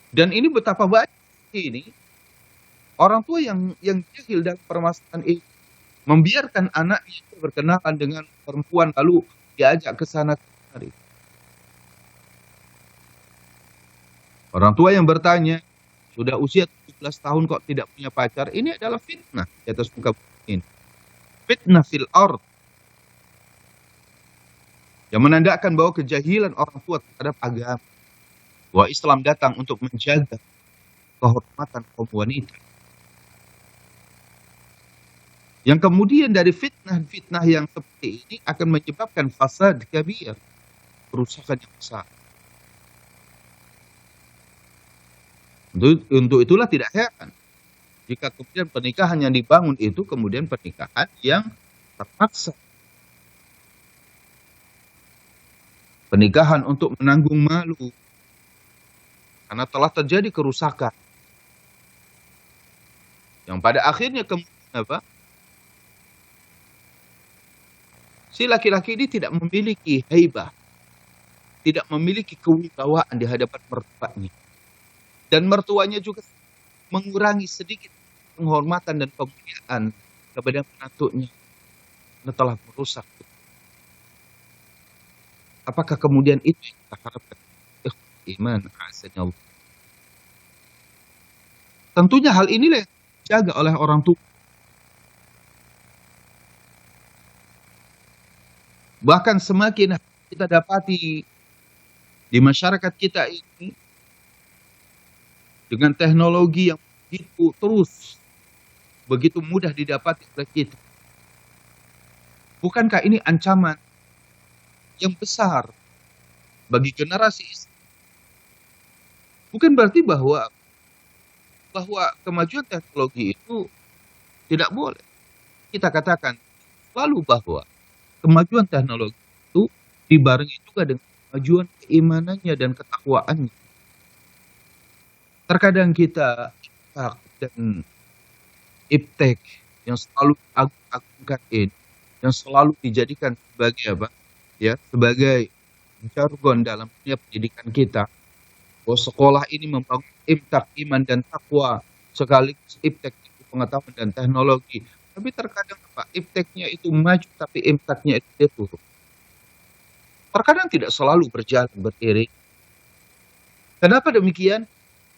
[SPEAKER 2] Dan ini betapa banyak ini orang tua yang jahil dalam permasalahan ini, membiarkan anaknya berkenalan dengan perempuan lalu diajak ke sana kemari. Orang tua yang bertanya, sudah usia 17 tahun kok tidak punya pacar, ini adalah fitnah di atas muka bumi ini. Fitnah fil ard, yang menandakan bahwa kejahilan orang tua terhadap agama. Bahwa Islam datang untuk menjaga kehormatan kaum wanita. Yang kemudian dari fitnah-fitnah yang seperti ini akan menyebabkan fasad kabir, kerusakan yang besar. Untuk itulah tidak heran jika kemudian pernikahan yang dibangun itu kemudian pernikahan yang terpaksa. Pernikahan untuk menanggung malu, karena telah terjadi kerusakan yang pada akhirnya kemudian Si laki-laki ini tidak memiliki haibah, tidak memiliki kewibawaan di hadapan mertuanya. Dan mertuanya juga mengurangi sedikit penghormatan dan pemuliaan kepada menantunya. Karena telah merusak. Apakah kemudian itu yang kita harapkan? Iman, Allah. Tentunya hal inilah yang dijaga oleh orang tua. Bahkan semakin kita dapati di masyarakat kita ini, dengan teknologi yang begitu mudah didapati oleh kita. Bukankah ini ancaman yang besar bagi generasi Islam? Bukan berarti bahwa kemajuan teknologi itu tidak boleh. Kita katakan selalu bahwa kemajuan teknologi itu dibarengi juga dengan kemajuan keimanannya dan ketakwaannya. Terkadang kita dan iptek yang selalu diagung-agungkan ini, yang selalu dijadikan sebagai apa? Ya, sebagai jargon dalam dunia pendidikan kita. Bahwa sekolah ini membangun imtak iman dan takwa sekaligus iptek itu pengetahuan dan teknologi. Tapi terkadang apa? Ipteknya itu maju tapi imtaknya itu turun. Terkadang tidak selalu berjalan beriring. Kenapa demikian?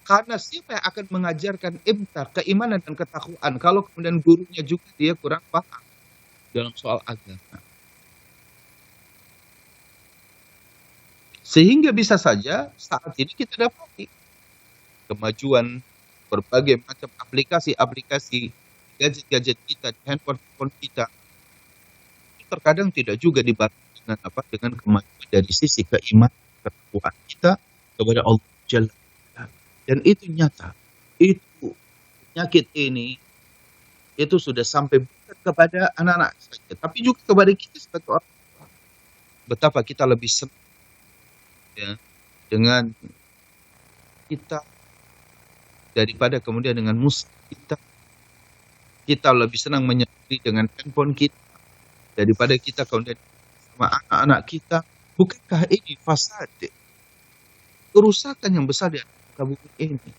[SPEAKER 2] Karena siapa yang akan mengajarkan imtak, keimanan dan ketakwaan kalau kemudian gurunya juga dia kurang paham dalam soal agama. Sehingga bisa saja saat ini kita dapati kemajuan berbagai macam aplikasi-aplikasi gadget-gadget kita, di handphone kita, terkadang tidak juga dibarengi dengan dengan kemajuan dari sisi keimanan ketakwaan kita kepada Allah Jalla. Dan itu nyata. Itu penyakit ini itu sudah sampai bukan kepada anak-anak saja, tapi juga kepada kita sebagai orang tua. Betapa kita lebih senang ya, dengan kita daripada kemudian dengan musuh kita. Kita lebih senang menyendiri dengan handphone kita daripada kita kemudian sama anak-anak kita. Bukankah ini fasad, kerusakan yang besar di bumi ini?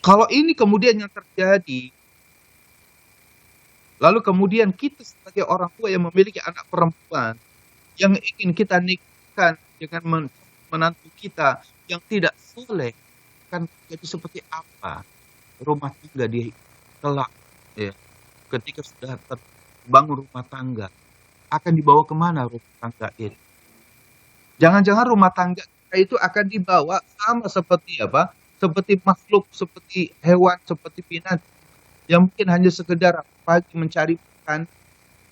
[SPEAKER 2] Kalau ini kemudian yang terjadi, lalu kemudian kita sebagai orang tua yang memiliki anak perempuan yang ingin kita nikahkan dengan menantu kita yang tidak soleh, kan jadi seperti apa rumah tangga di kelak ya, ketika sudah terbangun rumah tangga, akan dibawa kemana rumah tangga itu? Jangan-jangan rumah tangga itu akan dibawa sama seperti apa? Seperti makhluk, seperti hewan, seperti binatang yang mungkin hanya sekedar pagi mencari makan,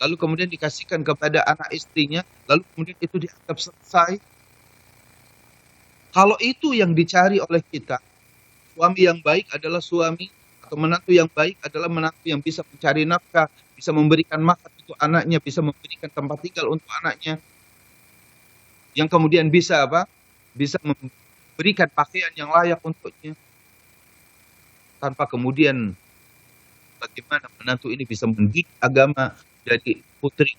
[SPEAKER 2] lalu kemudian dikasihkan kepada anak istrinya, lalu kemudian itu dianggap selesai. Kalau itu yang dicari oleh kita, suami yang baik adalah suami, atau menantu yang baik adalah menantu yang bisa mencari nafkah, bisa memberikan makan untuk anaknya, bisa memberikan tempat tinggal untuk anaknya, yang kemudian bisa bisa memberikan pakaian yang layak untuknya, tanpa kemudian bagaimana menantu ini bisa mendidik agama jadi putri.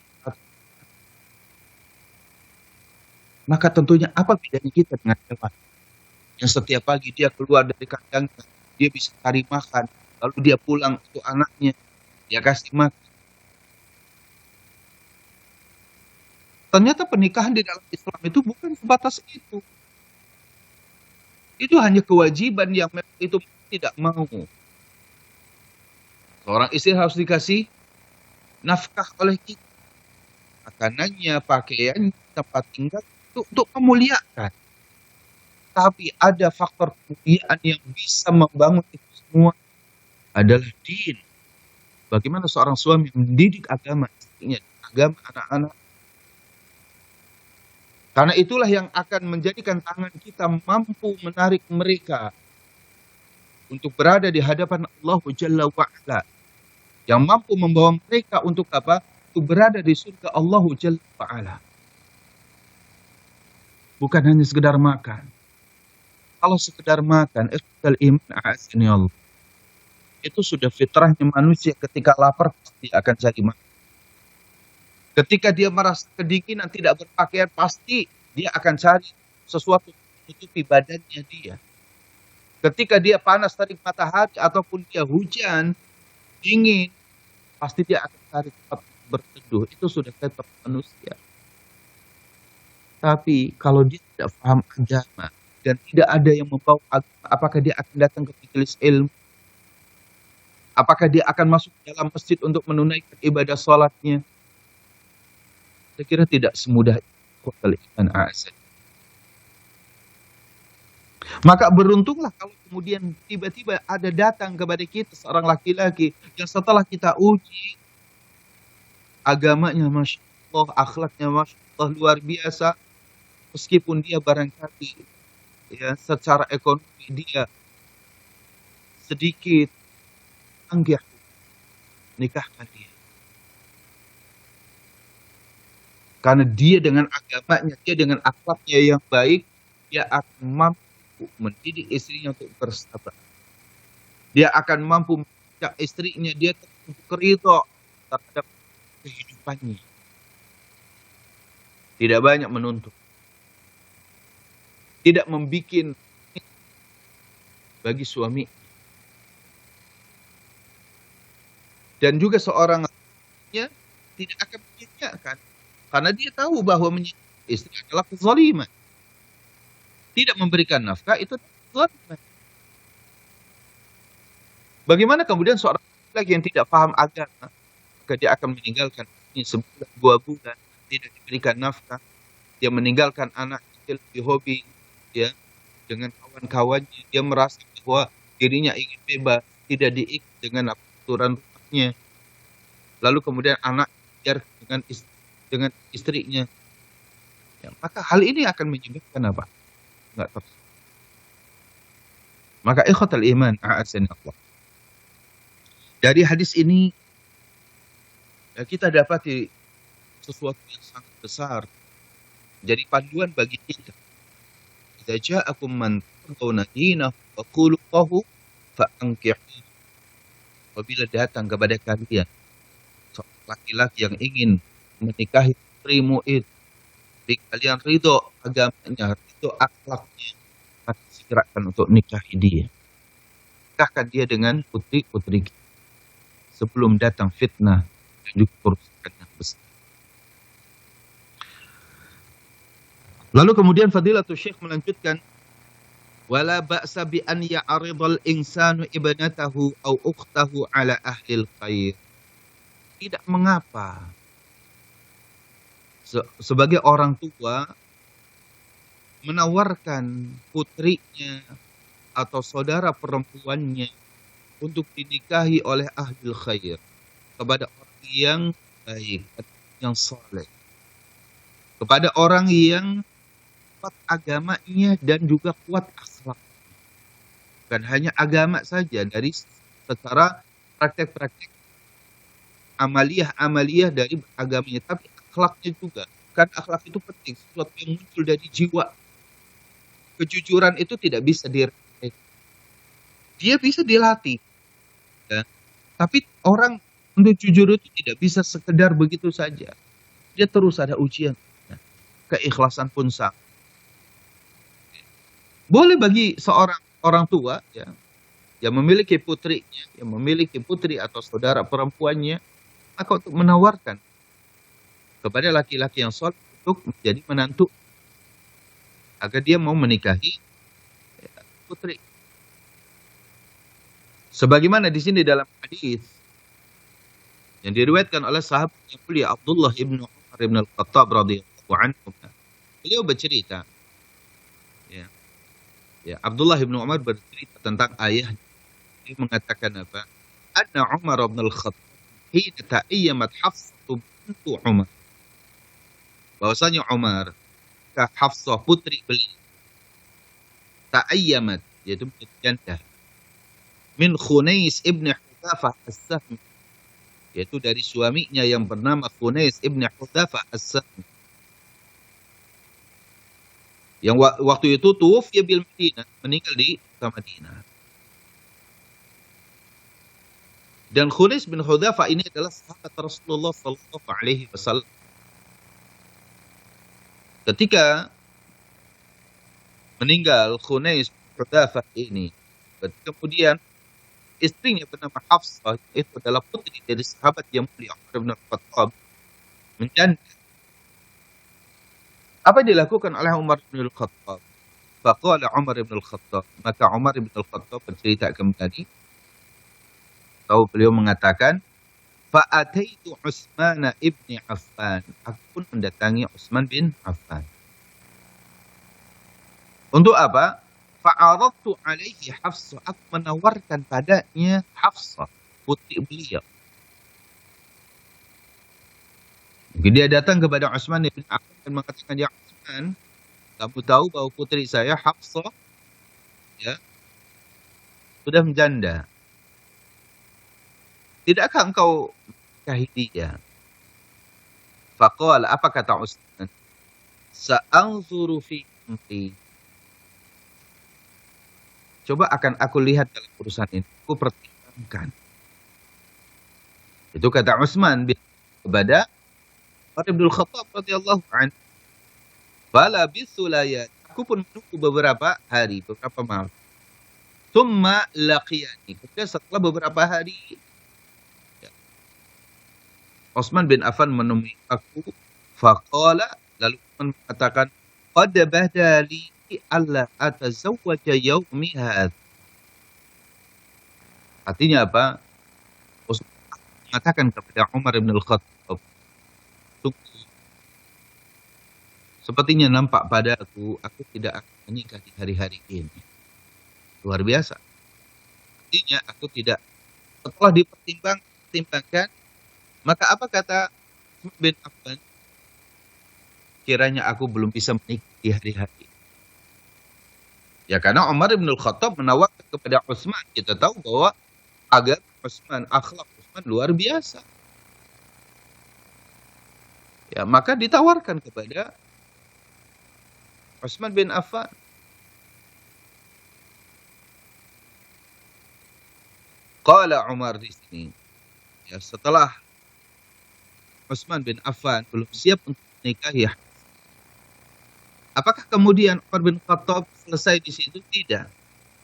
[SPEAKER 2] Maka tentunya apa bedanya kita dengan hewan yang setiap pagi dia keluar dari kandangnya, dia bisa cari makan, lalu dia pulang untuk anaknya, dia kasih makan. Ternyata pernikahan di dalam Islam itu bukan sebatas itu. Itu hanya kewajiban yang itu tidak mau. Seorang istri harus dikasih nafkah oleh kita. Makanannya, pakaiannya, tempat tinggal itu untuk memuliakan. Tapi ada faktor kemuliaan yang bisa membangun itu semua adalah din. Bagaimana seorang suami mendidik agama istrinya, agama anak-anak. Karena itulah yang akan menjadikan tangan kita mampu menarik mereka untuk berada di hadapan Allah Jalla wa'ala. Yang mampu membawa mereka untuk apa? Untuk berada di surga Allah Jalla wa'ala. Bukan hanya sekedar makan. Kalau sekedar makan, ikhtal iman a'azni Allah. Itu sudah fitrahnya manusia, ketika lapar pasti akan cari makan. Ketika dia merasa kedinginan tidak berpakaian, pasti dia akan cari sesuatu untuk menutupi badannya dia. Ketika dia panas terik matahari ataupun dia hujan, dingin, pasti dia akan cari tempat berteduh. Itu sudah fitrah manusia. Tapi kalau dia tidak paham agama dan tidak ada yang membawa agama, apakah dia akan datang ke majelis ilmu? Apakah dia akan masuk dalam masjid untuk menunaikan ibadah sholatnya? Saya kira tidak semudah itu. Maka beruntunglah kalau kemudian tiba-tiba ada datang kepada kita seorang laki-laki yang setelah kita uji agamanya, Masya Allah, akhlaknya Masya Allah, luar biasa. Meskipun dia barangkali ya secara ekonomi dia sedikit anggih, nikahkan dia. Karena dia dengan agamanya, dia dengan akhlaknya yang baik, dia akan mampu mendidik istrinya untuk bersabar. Dia akan mampu mengajak istrinya dia untuk ridho terhadap kehidupannya. Tidak banyak menuntut. Tidak membuat bagi suami. Dan juga seorang tidak akan menyia-nyiakan. Karena dia tahu bahwa menyia-nyiakan istri adalah kezaliman. Tidak memberikan nafkah itu kezaliman. Bagaimana kemudian seorang laki yang tidak paham agama, maka dia akan meninggalkan ini sebulan, 2 bulan, tidak diberikan nafkah. Dia meninggalkan anak kecil di hobi, ya, dengan kawan-kawannya. Dia merasa bahwa dirinya ingin bebas, tidak diikat dengan aturan rumahnya. Lalu kemudian anak dengan istrinya. Ya, maka hal ini akan menyebabkan apa? Enggak tepat. Maka ikhwatal iman, a'azani Allah. Dari hadis ini ya, kita dapati sesuatu yang sangat besar. Jadi panduan bagi kita. Idza ja'akum man tardawna dinahu wa khuluquhu fa'ankihuhu. Apabila datang kepada kalian seorang laki-laki yang ingin menikahi putrimu itu, kalian ridho agamanya, ridho akhlaknya, maka segerakan untuk nikahi dia. Nikahkan dia dengan putri-putri kita sebelum datang fitnah dan juga kerusakan yang besar. Lalu kemudian Fadilatul Syekh melanjutkan, wala ba'sa bi an ya'ridal insanu ibnatahu aw ukhtahu ala ahlil khair. Tidak mengapa sebagai orang tua menawarkan putrinya atau saudara perempuannya untuk dinikahi oleh ahlul khair, kepada orang yang baik, yang saleh, kepada orang yang kuat agamanya dan juga kuat akhlak. Bukan hanya agama saja, dari secara praktek-praktek amaliyah dari agamanya, tapi akhlaknya juga. Kan akhlak itu penting, sesuatu yang muncul dari jiwa. Kejujuran itu tidak bisa diraih. Dia bisa dilatih. Ya. Tapi orang untuk jujur itu tidak bisa sekedar begitu saja. Dia terus ada ujian. Ya. Keikhlasan pun sama. Boleh bagi seorang orang tua ya, yang memiliki putrinya, yang memiliki putri atau saudara perempuannya, maka untuk menawarkan kepada laki-laki yang soleh untuk menjadi menantu agar dia mau menikahi ya, putri. Sebagaimana di sini dalam hadis yang diriwayatkan oleh sahabat yang mulia Abdullah ibnu Umar ibn al-Khattab radhiyallahu anhu. Beliau bercerita, ya, Abdullah ibnu Umar bercerita tentang ayahnya. Dia mengatakan apa? Anna Umar ibn al-Khattab hina ta'ayyamat Hafsah bintu Umar. Bahwasanya Umar, Hafsah putri beliau, ta'ayyamat, yaitu berjanda, min Khunais ibn Hudzafah as-Sahmi, yaitu dari suaminya yang bernama Khunais ibn Hudzafah as-Sahmi, yang waktu itu tuwfiya bil Madinah, meninggal di Madinah. Dan Khunais bin Hudzafah ini adalah sahabat Rasulullah sallallahu alaihi wasallam. Ketika meninggal Khunais bin Hudzafah ini, kemudian istrinya bernama Hafsah, itu adalah putri dari sahabat yang mulia Umar bin Khattab, menjanda. Apa yang dilakukan oleh Umar bin Khattab? Faqala Umar bin Khattab, maka Umar bin Khattab bercerita kembali, tahu beliau mengatakan, fa'ataitu Utsman ibni Affan, aku pun mendatangi Utsman bin Affan. Untuk apa? Fa'aradtu alaihi Hafsah, aku menawarkan padanya Hafsah, putri beliau. Mungkin dia datang kepada Utsman bin Affan dan mengatakan, ya Utsman, kamu tahu bahwa putri saya Hafsah ya sudah menjanda. Tidakkah engkau menikahi dia? Faqala, apa kata Utsman? Sa'anzuru fi amri. Coba akan aku lihat dalam urusan ini. Aku pertimbangkan. Itu kata Utsman kepada Umar bin Khattab radhiyallahu anhu. Fala bisulayat. Aku pun menunggu beberapa hari, beberapa malam. Tsumma laqiyani. Kemudian setelah beberapa hari, Utsman bin Affan menemui aku, faqala, lalu mengatakan, qad bada li alla atazawwaja yaumi hadz. Artinya apa? Utsman mengatakan kepada Umar bin Khattab, sepertinya nampak pada aku tidak akan menikah di hari-hari ini. Luar biasa. Artinya aku tidak, setelah dipertimbangkan, maka apa kata bin Affan? Kiranya aku belum bisa menikah di hari-hari. Ya karena Umar bin Khattab menawarkan kepada Utsman. Kita tahu bahwa agama Utsman, akhlak Utsman luar biasa. Ya maka ditawarkan kepada Utsman bin Affan. Qala Umar di sini. Ya setelah Utsman bin Affan belum siap untuk menikahi, apakah kemudian Umar bin Khattab selesai di situ? Tidak.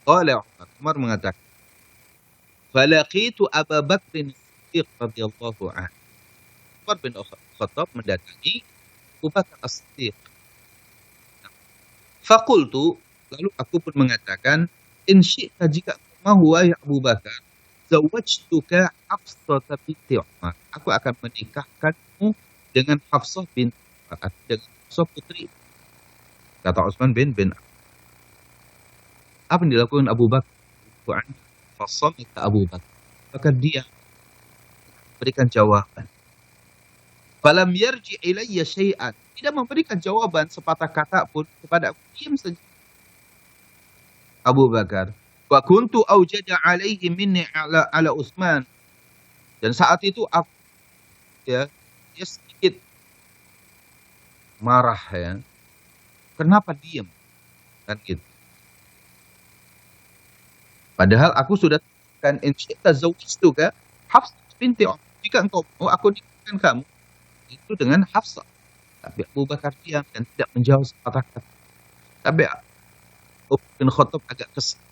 [SPEAKER 2] Qala Umar mengatakan, falaqitu Abu Bakr As-Siddiq radhiyallahu anhu. Umar bin Khattab mendatangi Abu Bakar As-Siddiq. Faqultu, lalu aku pun mengatakan, in syi'ta, jika mau wahai Abu Bakar, zawajtuka Hafsah binti Umar. Aku akan menikahkanmu dengan Hafsah binti Umar, dengan Hafsah putri. Kata Utsman bin apa yang dilakukan Abu Bakar? Fasamita Abu Bakar. Maka dia berikan jawaban. Falam yarji ilayya syai'an. Tidak memberikan jawaban sepatah kata pun kepada aku. Diam saja. Abu Bakar. Wa kuntu aujada alaihi minni ala Utsman. Dan saat itu aku dia sedikit marah ya. Kenapa diam? Kan gitu. Padahal aku sudah kan insyita zawjtuka Hafsah binti Umar. Jika engkau mau aku nikahkan kamu itu dengan Hafsah. Tapi Abu Bakar diam dan tidak menjawab sepatah kata. Tapi Umar bin Khattab agak kesal.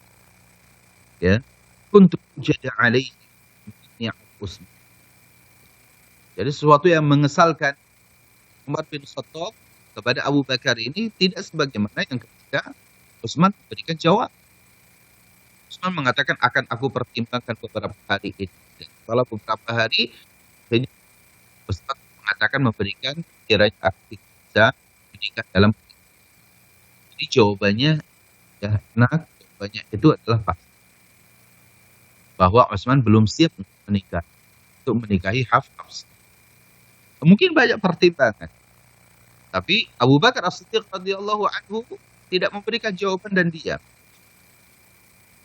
[SPEAKER 2] Ya, kuntu jada alaihi min Utsman. Jadi sesuatu yang mengesalkan Umar bin Khattab kepada Abu Bakar ini tidak sebagaimana yang ketika Utsman memberikan jawab. Utsman mengatakan akan aku pertimbangkan beberapa hari ini. Dan setelah beberapa hari, Utsman mengatakan memberikan kiranya aku bisa menikah dalam. Jadi jawabannya ya, jawabannya itu adalah pasti. Bahwa Utsman belum siap untuk menikah, untuk menikahi Hafsah. Mungkin banyak pertimbangan. Tapi Abu Bakar As-Siddiq radhiyallahu anhu tidak memberikan jawaban dan diam.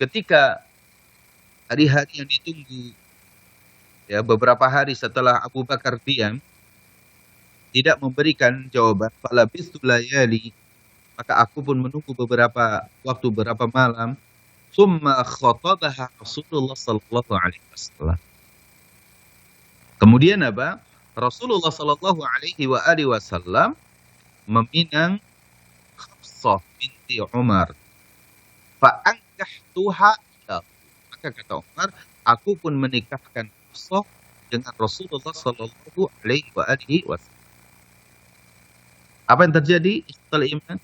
[SPEAKER 2] Ketika hari-hari yang ditunggu, ya beberapa hari setelah Abu Bakar diam, tidak memberikan jawaban, falabistu layali, maka aku pun menunggu beberapa waktu, beberapa malam. Summa khatabaha Rasulullah sallallahu alaihi wasallam. Kemudian apa? Rasulullah Shallallahu Alaihi Wasallam meminang Hafsah binti Umar. Fa'ankahtuha lahu. Maka kata Umar, aku pun menikahkan Hafsah dengan Rasulullah Shallallahu Alaihi Wasallam. Apa yang terjadi setelah iman?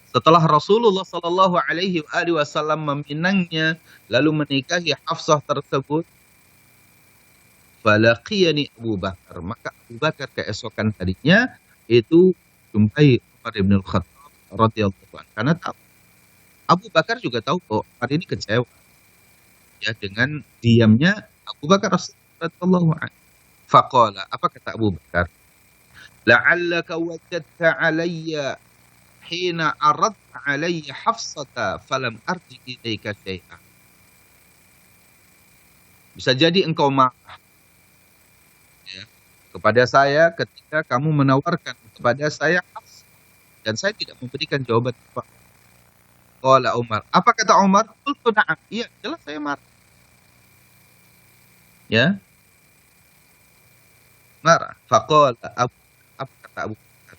[SPEAKER 2] Setelah Rasulullah Shallallahu Alaihi Wasallam meminangnya, lalu menikahi Hafsah tersebut, falaqiyani Abu Bakar. Maka Abu Bakar keesokan harinya itu jumpai Umar bin Khattab radhiyallahu anhu. Karena tahu, Abu Bakar juga tahu kok Umar ini kecewa ya dengan diamnya Abu Bakar radhiyallahu anhu. Faqala, apa kata Abu Bakar? La'allaka wajadta alayya hina aradta alayya Hafsata falam arji ilaika syai'an. Bisa jadi engkau marah ya, kepada saya ketika kamu menawarkan kepada saya Hafsah dan saya tidak memberikan jawaban apa. Qala Umar. Apa kata Umar? Qultu na'am. Iya, jelas saya marah. Ya. Marah. Faqala Abu, apa kata Abu Bakar?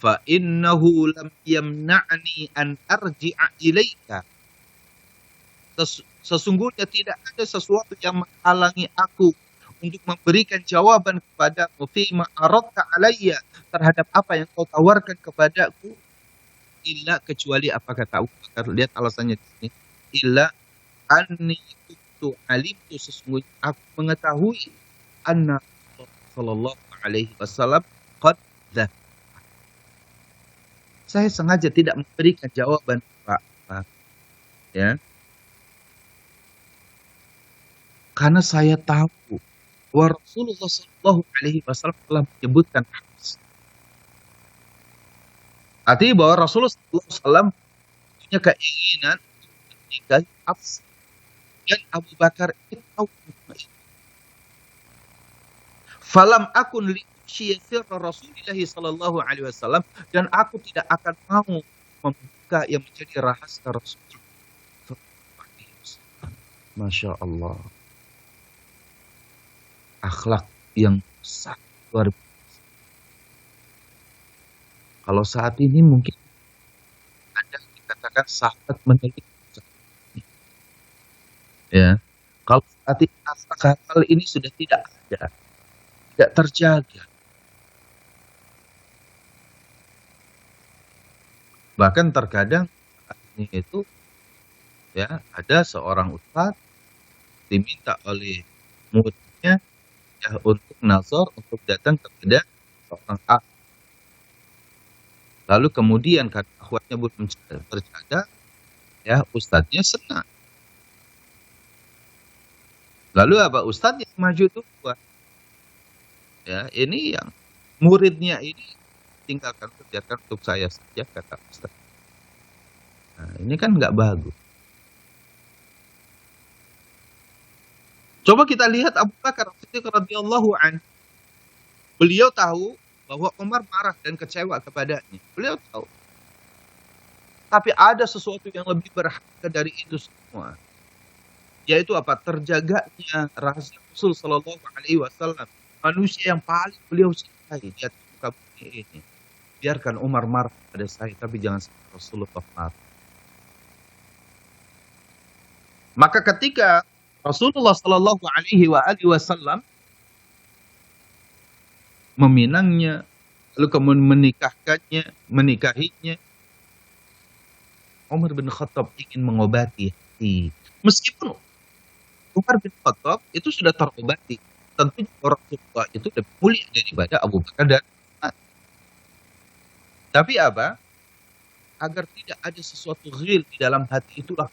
[SPEAKER 2] Fa innahu lam yamna'ni an arji'a ilaika. Sesungguhnya tidak ada sesuatu yang menghalangi aku untuk memberikan jawaban kepadamu fima aradta alayya, terhadap apa yang kau tawarkan kepadaku, illa, kecuali apa kata Abu Bakar. Lihat alasannya di sini. Illa anni kuntu alimtu, sesungguhnya aku mengetahui anna sallallahu alaihi wasallam qad dzakara. Saya sengaja tidak memberikan jawaban Pak. Ya. Karena saya tahu bahwa Rasulullah sallallahu alaihi wasallam telah menyebutkan Hafsah. Artinya bahwa Rasulullah sallallahu alaihi wasallam punya keinginan untuk menikahi Hafsah. Dan Abu Bakar itu tahu itu. Falam akun li sirra Rasulullah sallallahu alaihi wasallam, dan aku tidak akan mau membuka yang menjadi rahasia Rasulullah. Masya Allah. Akhlak yang sangat luar biasa. Kalau saat ini mungkin ada dikatakan sahabat meneliti. Ya, kalau saat ini hal ini sudah tidak ada, tidak terjaga. Bahkan terkadang ini itu ya ada seorang ustadz diminta oleh muridnya ya untuk nazar, untuk datang kepada seorang akhwat. Lalu kemudian karena akhwatnya belum terjaga, ya ustadznya senang. Lalu apa? Ustadz yang maju itu ya ini yang muridnya ini tinggalkan, kerjakan untuk saya saja, kata ustadz. Nah, ini kan nggak bagus. Coba kita lihat Abu Bakar radhiyallahu anhu. Beliau tahu bahwa Umar marah dan kecewa kepadanya. Beliau tahu. Tapi ada sesuatu yang lebih berharga dari itu semua. Yaitu apa? Terjaganya rahasia Rasul sallallahu alaihi wasallam. Manusia yang paling beliau cintai di atas muka bumi ini. Biarkan Umar marah pada saya, tapi jangan sampai Rasulullah marah. Maka ketika Rasulullah sallallahu alaihi wasallam meminangnya, lalu kemudian menikahinya, Umar bin Khattab ingin mengobati hati. Meskipun Umar bin Khattab itu sudah terobati, tentu Rasulullah itu lebih mulia daripada Abu Bakar dan Umar. Tapi apa? Agar tidak ada sesuatu ghil di dalam hati, itulah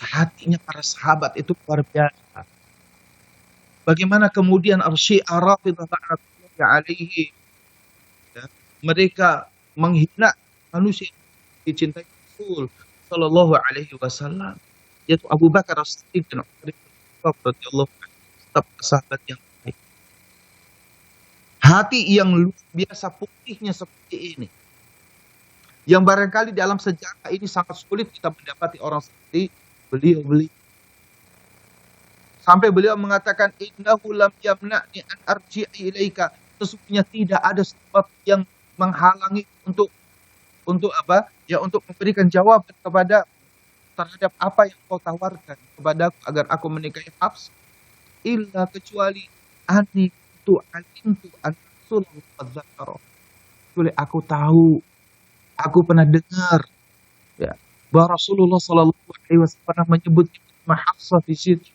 [SPEAKER 2] hatinya para sahabat itu luar biasa. Bagaimana kemudian Syiah Rafidah alaihi, ya, mereka menghina manusia yang dicintai Rasul sallallahu alaihi wasallam, yaitu Abu Bakar As-Siddiq dan Umar bin Khattab radhiyallahu anhu, tetap sahabat yang baik. Hati yang luar biasa putihnya seperti ini, yang barangkali dalam sejarah ini sangat sulit kita mendapati orang seperti beliau. Sampai beliau mengatakan, innahu lam yamna'ni an arji'a ilaika. Sesungguhnya tidak ada sebab yang menghalangi untuk apa? Ya, untuk memberikan jawaban terhadap apa yang kau tawarkan kepadaku agar aku menikahi Hafsah, illa kecuali ani tu alimtu an Rasulullah dzakara. Kecuali aku tahu, aku pernah dengar ya bahwa Rasulullah sallallahu alaihi wasallam pernah menyebut nama Hafsah di situ.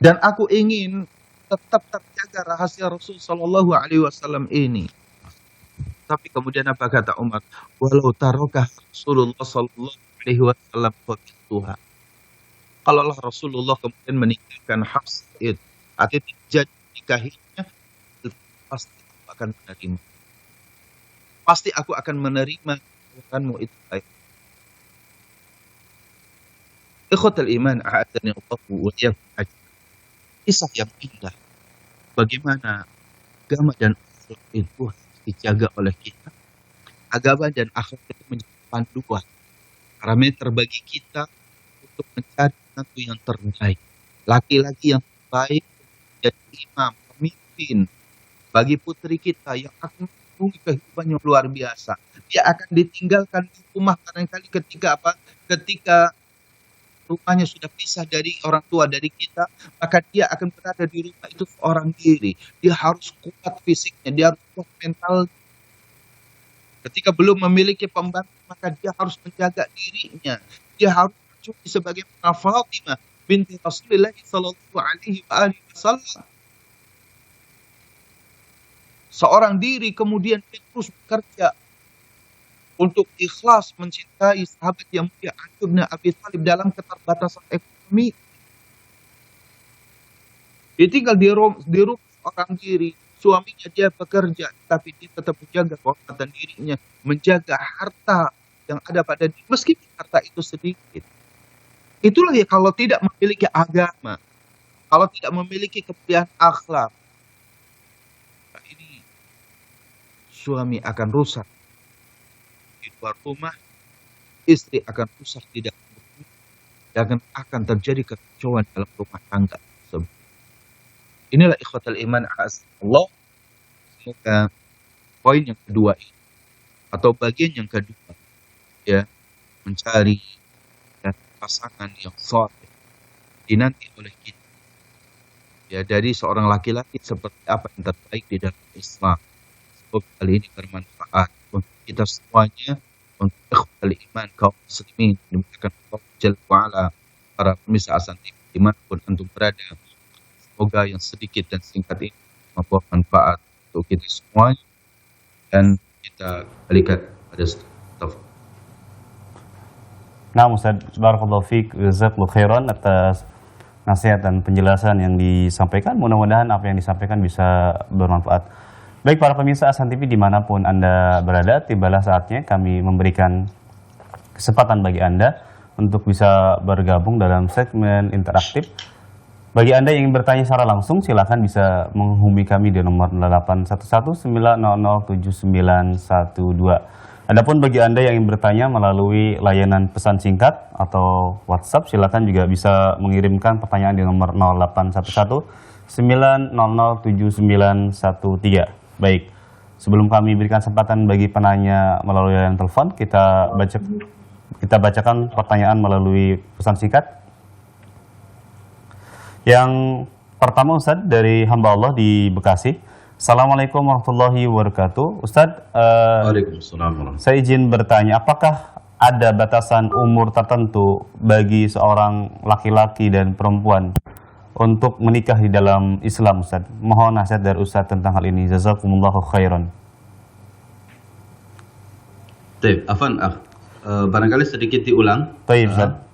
[SPEAKER 2] Dan aku ingin tetap terjaga rahasia Rasul sallallahu alaihi wasallam ini. Tapi kemudian apa kata Umar? Walau tarokah Rasulullah sallallahu alaihi wasallam qattuha. Kalaulah Rasulullah kemudian meninggalkan Hafsah itu, artinya tidak nikahinya, pasti aku akan menerima. Pasti aku akan menerima tawaranmu itu. Ikhwatul iman, a'adzani Allahu wa iyyakum ajmain. Kisah yang indah bagaimana agama dan akhlak itu dijaga oleh kita. Agama dan akhlak itu menjadi panduan, parameter bagi kita untuk mencari menantu yang terbaik, laki-laki yang terbaik, jadi imam, pemimpin bagi putri kita yang akan menemui kehidupan yang luar biasa. Dia akan ditinggalkan di rumah barangkali ketika rumahnya sudah pisah dari orang tua dari kita, maka dia akan berada di rumah itu seorang diri. Dia harus kuat fisiknya, dia harus kuat mental. Ketika belum memiliki pembantu, maka dia harus menjaga dirinya. Dia harus mencuci sebagai Fatimah binti Rasulullah sallallahu alaihi wasallam. Seorang diri kemudian dia terus bekerja untuk ikhlas mencintai sahabat yang mulia Ali bin Abi Thalib dalam keterbatasan ekonomi. Dia tinggal di rumah orang diri, suaminya dia bekerja, tapi dia tetap menjaga kehormatan dirinya, menjaga harta yang ada pada diri, meskipun harta itu sedikit. Itulah ya kalau tidak memiliki agama, kalau tidak memiliki kemuliaan akhlak, ini suami akan rusak di luar rumah, istri akan rusak di dalam rumah, dan akan terjadi kekacauan dalam rumah tangga tersebut. Inilah ikhwatul iman Allah. Semoga poin yang kedua ini, atau bagian yang kedua, ya, mencari dan pasangan yang saleh dinanti oleh kita, ya, dari seorang laki-laki seperti apa yang terbaik di dalam Islam. Semoga kali ini bermanfaat untuk kita semuanya, untuk ikhwatul iman kaum muslimin dimuliakan Allah Jalla wa Ala, para pemirsa Hasan TV dimanapun antum berada. Semoga yang sedikit dan singkat ini membawa manfaat untuk kita semua, dan kita balikan pada Ustaz.
[SPEAKER 1] Nah, Ustaz, barakallahu fiik, jazakallahu khairan atas nasihat dan penjelasan yang disampaikan. Mudah-mudahan apa yang disampaikan bisa bermanfaat. Baik para pemirsa Hasan TV dimanapun Anda berada, tibalah saatnya kami memberikan kesempatan bagi Anda untuk bisa bergabung dalam segmen interaktif. Bagi Anda yang ingin bertanya secara langsung, silakan bisa menghubungi kami di nomor 811900912. Adapun bagi Anda yang ingin bertanya melalui layanan pesan singkat atau WhatsApp, silakan juga bisa mengirimkan pertanyaan di nomor 081190079113. Baik, sebelum kami berikan kesempatan bagi penanya melalui layanan telepon, kita bacakan pertanyaan melalui pesan singkat. Yang pertama, Ustadz, dari hamba Allah di Bekasi. Assalamualaikum warahmatullahi wabarakatuh. Ustadz,
[SPEAKER 2] Waalaikumsalam.
[SPEAKER 1] saya izin bertanya, apakah ada batasan umur tertentu bagi seorang laki-laki dan perempuan untuk menikah di dalam Islam, Ustadz? Mohon nasihat dari Ustadz tentang hal ini. Jazakumullahu khairan.
[SPEAKER 2] Baik, Afan, barangkali sedikit diulang.
[SPEAKER 1] Baik, Ustadz.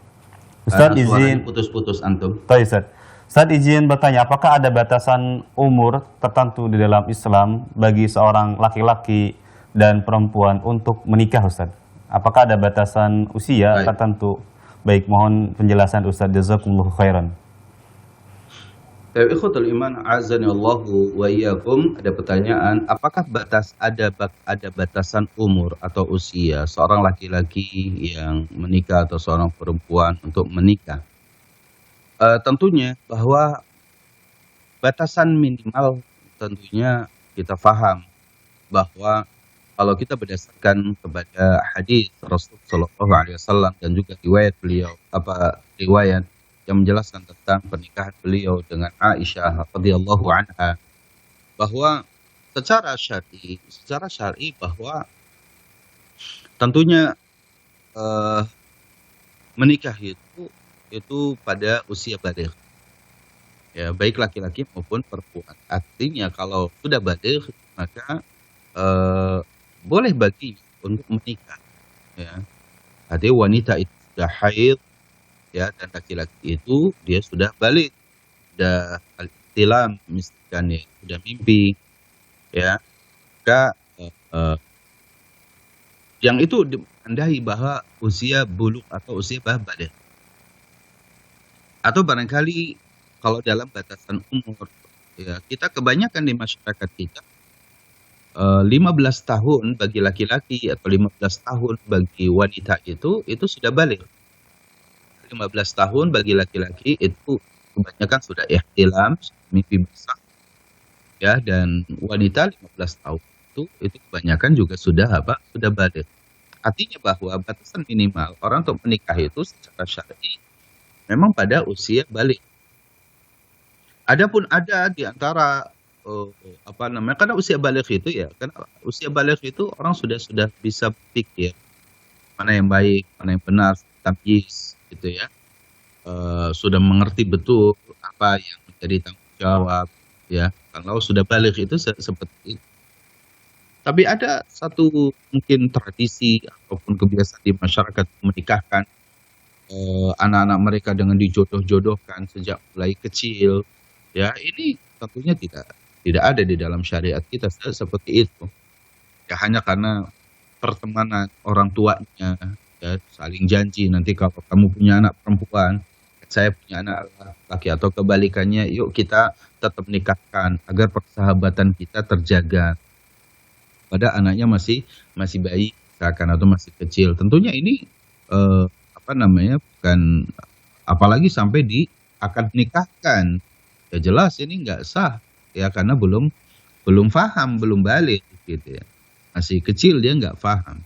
[SPEAKER 1] Ustadz izin
[SPEAKER 2] putus-putus antum.
[SPEAKER 1] Baik, Ustadz. Ustadz izin bertanya, apakah ada batasan umur tertentu di dalam Islam bagi seorang laki-laki dan perempuan untuk menikah, Ustadz? Apakah ada batasan usia tertentu? Baik, mohon penjelasan Ustadz. Jazakumullahu khairan.
[SPEAKER 2] Ikhwatul iman, azani Allahu wa iyyakum, ada pertanyaan, apakah ada batasan umur atau usia seorang laki-laki yang menikah atau seorang perempuan untuk menikah? Tentunya bahwa batasan minimal tentunya kita paham bahwa kalau kita berdasarkan kepada hadis Rasulullah SAW dan juga riwayat yang menjelaskan tentang pernikahan beliau dengan Aisyah radhiyallahu anha, bahwa secara syar'i bahwa tentunya menikah itu pada usia baligh, ya, baik laki-laki maupun perempuan. Artinya kalau sudah baligh maka boleh bagi untuk menikah, ya. Artinya wanita itu sudah haid, ya, dan laki-laki itu dia sudah balik, sudah al-ihtilam, misalkan ya, sudah mimpi, ya, maka yang itu ditandai bahwa usia buluk atau usia balik. Atau barangkali kalau dalam batasan umur, ya, kita kebanyakan di masyarakat kita 15 tahun bagi laki-laki atau 15 tahun bagi wanita itu sudah balik. 15 tahun bagi laki-laki itu kebanyakan sudah ihtilam, mimpi basah, ya, dan wanita 15 tahun itu kebanyakan juga sudah balik. Artinya bahwa batasan minimal orang untuk menikah itu secara syar'i memang pada usia balik. Adapun ada di antara karena usia balik itu, ya, karena usia balik itu orang sudah bisa berpikir mana yang baik, mana yang benar, tamyiz, gitu ya. Sudah mengerti betul apa yang menjadi tanggung jawab, ya. Kalau sudah balik itu seperti itu. Tapi ada satu mungkin tradisi ataupun kebiasaan di masyarakat menikahkan anak-anak mereka dengan dijodoh-jodohkan sejak mulai kecil, ya. Ini tentunya tidak ada di dalam syariat kita seperti itu. Ya, hanya karena pertemanan orang tuanya, ya, saling janji nanti kalau kamu punya anak perempuan, saya punya anak laki, atau kebalikannya, yuk kita tetap nikahkan agar persahabatan kita terjaga pada anaknya masih bayi misalkan atau masih kecil. Tentunya ini bukan, apalagi sampai akan nikahkan, ya jelas ini nggak sah, ya, karena belum paham, belum balik, gitu ya, masih kecil dia nggak paham.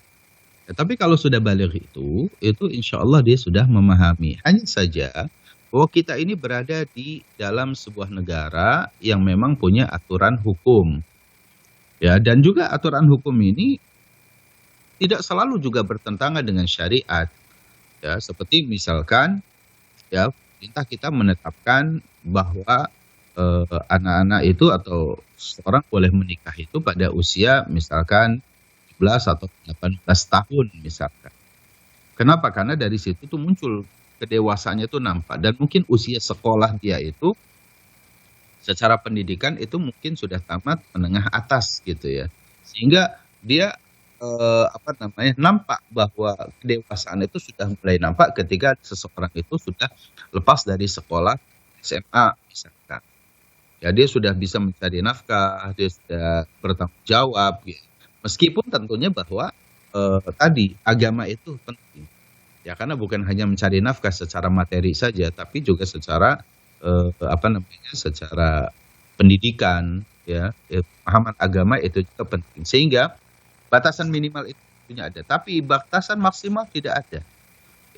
[SPEAKER 2] Ya, tapi kalau sudah balik itu insya Allah dia sudah memahami. Hanya saja bahwa kita ini berada di dalam sebuah negara yang memang punya aturan hukum, ya, dan juga aturan hukum ini tidak selalu juga bertentangan dengan syariat, ya. Seperti misalkan, ya, pemerintah kita menetapkan bahwa anak-anak itu atau seorang boleh menikah itu pada usia misalkan 17 atau 18 tahun misalkan. Kenapa? Karena dari situ tuh muncul kedewasaannya tuh nampak, dan mungkin usia sekolah dia itu secara pendidikan itu mungkin sudah tamat menengah atas, gitu ya. Sehingga dia nampak bahwa kedewasaan itu sudah mulai nampak ketika seseorang itu sudah lepas dari sekolah SMA misalkan. Ya, dia sudah bisa mencari nafkah, dia sudah bertanggung jawab, gitu. Meskipun tentunya bahwa tadi agama itu penting, ya, karena bukan hanya mencari nafkah secara materi saja, tapi juga secara secara pendidikan, ya, pemahaman agama itu juga penting. Sehingga batasan minimal itu punya ada, tapi batasan maksimal tidak ada.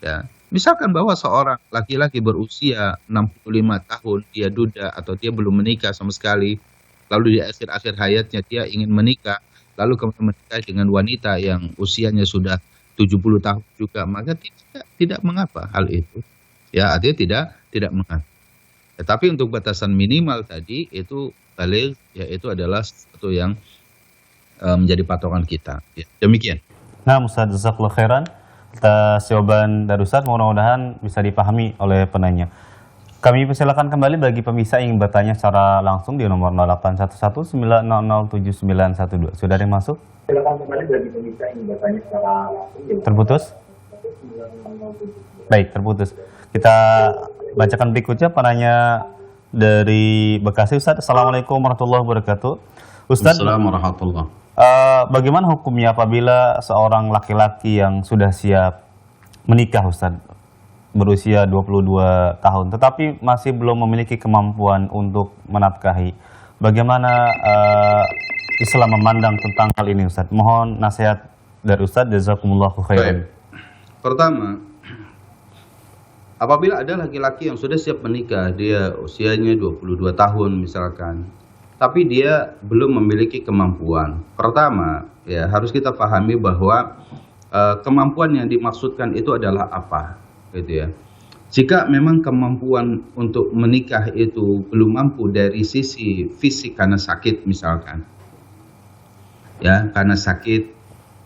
[SPEAKER 2] Ya, misalkan bahwa seorang laki-laki berusia 65 tahun, dia duda atau dia belum menikah sama sekali, lalu di akhir-akhir hayatnya dia ingin menikah, lalu kemudian menikah dengan wanita yang usianya sudah 70 tahun juga, maka tidak mengapa hal itu. Ya, artinya tidak mengapa. Tetapi untuk batasan minimal tadi itu baligh, ya, itu adalah sesuatu yang menjadi patokan kita. Ya, demikian.
[SPEAKER 1] Nah, Ustaz, jazakallahu khairan atas jawaban dari Ustaz, mudah-mudahan bisa dipahami oleh penanya. Kami persilakan kembali bagi pemirsa yang ingin bertanya secara langsung di nomor 0811 9007912. Sudah ada yang masuk?
[SPEAKER 3] Silakan kembali bagi pemirsa yang ingin bertanya secara langsung.
[SPEAKER 1] Terputus? Baik, terputus. Kita bacakan berikutnya penanya dari Bekasi. Ustadz, Assalamualaikum warahmatullahi wabarakatuh. Ustadz,
[SPEAKER 2] Assalamualaikum warahmatullahi.
[SPEAKER 1] bagaimana hukumnya apabila seorang laki-laki yang sudah siap menikah, Ustadz, berusia 22 tahun, tetapi masih belum memiliki kemampuan untuk menafkahi? Bagaimana Islam memandang tentang hal ini, Ustadz? Mohon nasihat dari Ustadz. Jazakumullahu khairan.
[SPEAKER 2] Baik. Pertama, apabila ada laki-laki yang sudah siap menikah, dia usianya 22 tahun misalkan, tapi dia belum memiliki kemampuan. Pertama, ya harus kita pahami bahwa kemampuan yang dimaksudkan itu adalah apa, gitu ya. Jika memang kemampuan untuk menikah itu belum mampu dari sisi fisik karena sakit misalkan, ya karena sakit,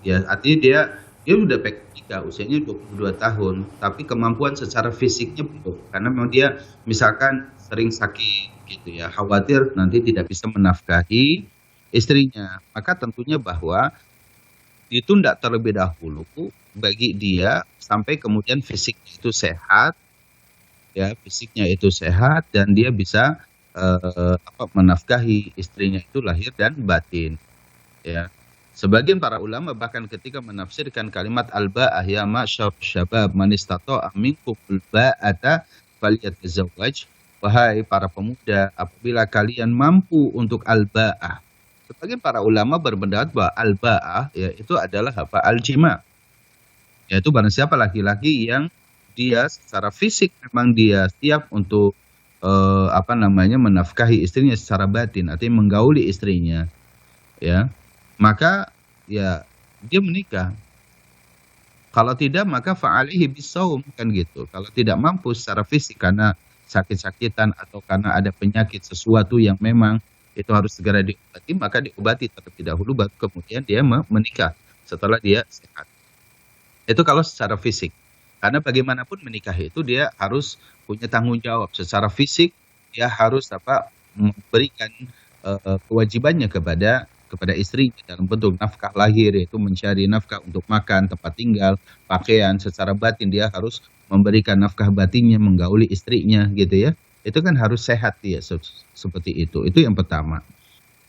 [SPEAKER 2] ya artinya dia udah pengen nikah usianya 22 tahun, tapi kemampuan secara fisiknya belum, karena memang dia misalkan sering sakit gitu ya, khawatir nanti tidak bisa menafkahi istrinya, maka tentunya bahwa ditunda terlebih dahulu bagi dia sampai kemudian fisiknya itu sehat, ya fisiknya itu sehat dan dia bisa menafkahi istrinya itu lahir dan batin, ya. Sebagian para ulama bahkan ketika menafsirkan kalimat al-ba'ah, ya ma'syar syabab man istata'a minkum al-ba'ata falyatazawwaj, wahai para pemuda apabila kalian mampu untuk al-ba'ah. Sebagian para ulama berpendapat bahwa al-ba'ah ya itu adalah apa? Al-jima. Yaitu barang siapa laki-laki yang dia secara fisik memang dia siap untuk menafkahi istrinya secara batin, artinya menggauli istrinya, ya, maka ya dia menikah. Kalau tidak maka fa'alihi bisaum, kan gitu. Kalau tidak mampu secara fisik karena sakit-sakitan atau karena ada penyakit sesuatu yang memang itu harus segera diobati, maka diobati terlebih dahulu baru kemudian dia menikah setelah dia sehat. Itu kalau secara fisik. Karena bagaimanapun menikah itu dia harus punya tanggung jawab secara fisik, dia harus memberikan kewajibannya kepada istrinya dalam bentuk nafkah lahir, yaitu mencari nafkah untuk makan, tempat tinggal, pakaian. Secara batin dia harus memberikan nafkah batinnya, menggauli istrinya gitu ya. Itu kan harus sehat ya, seperti itu. Itu yang pertama.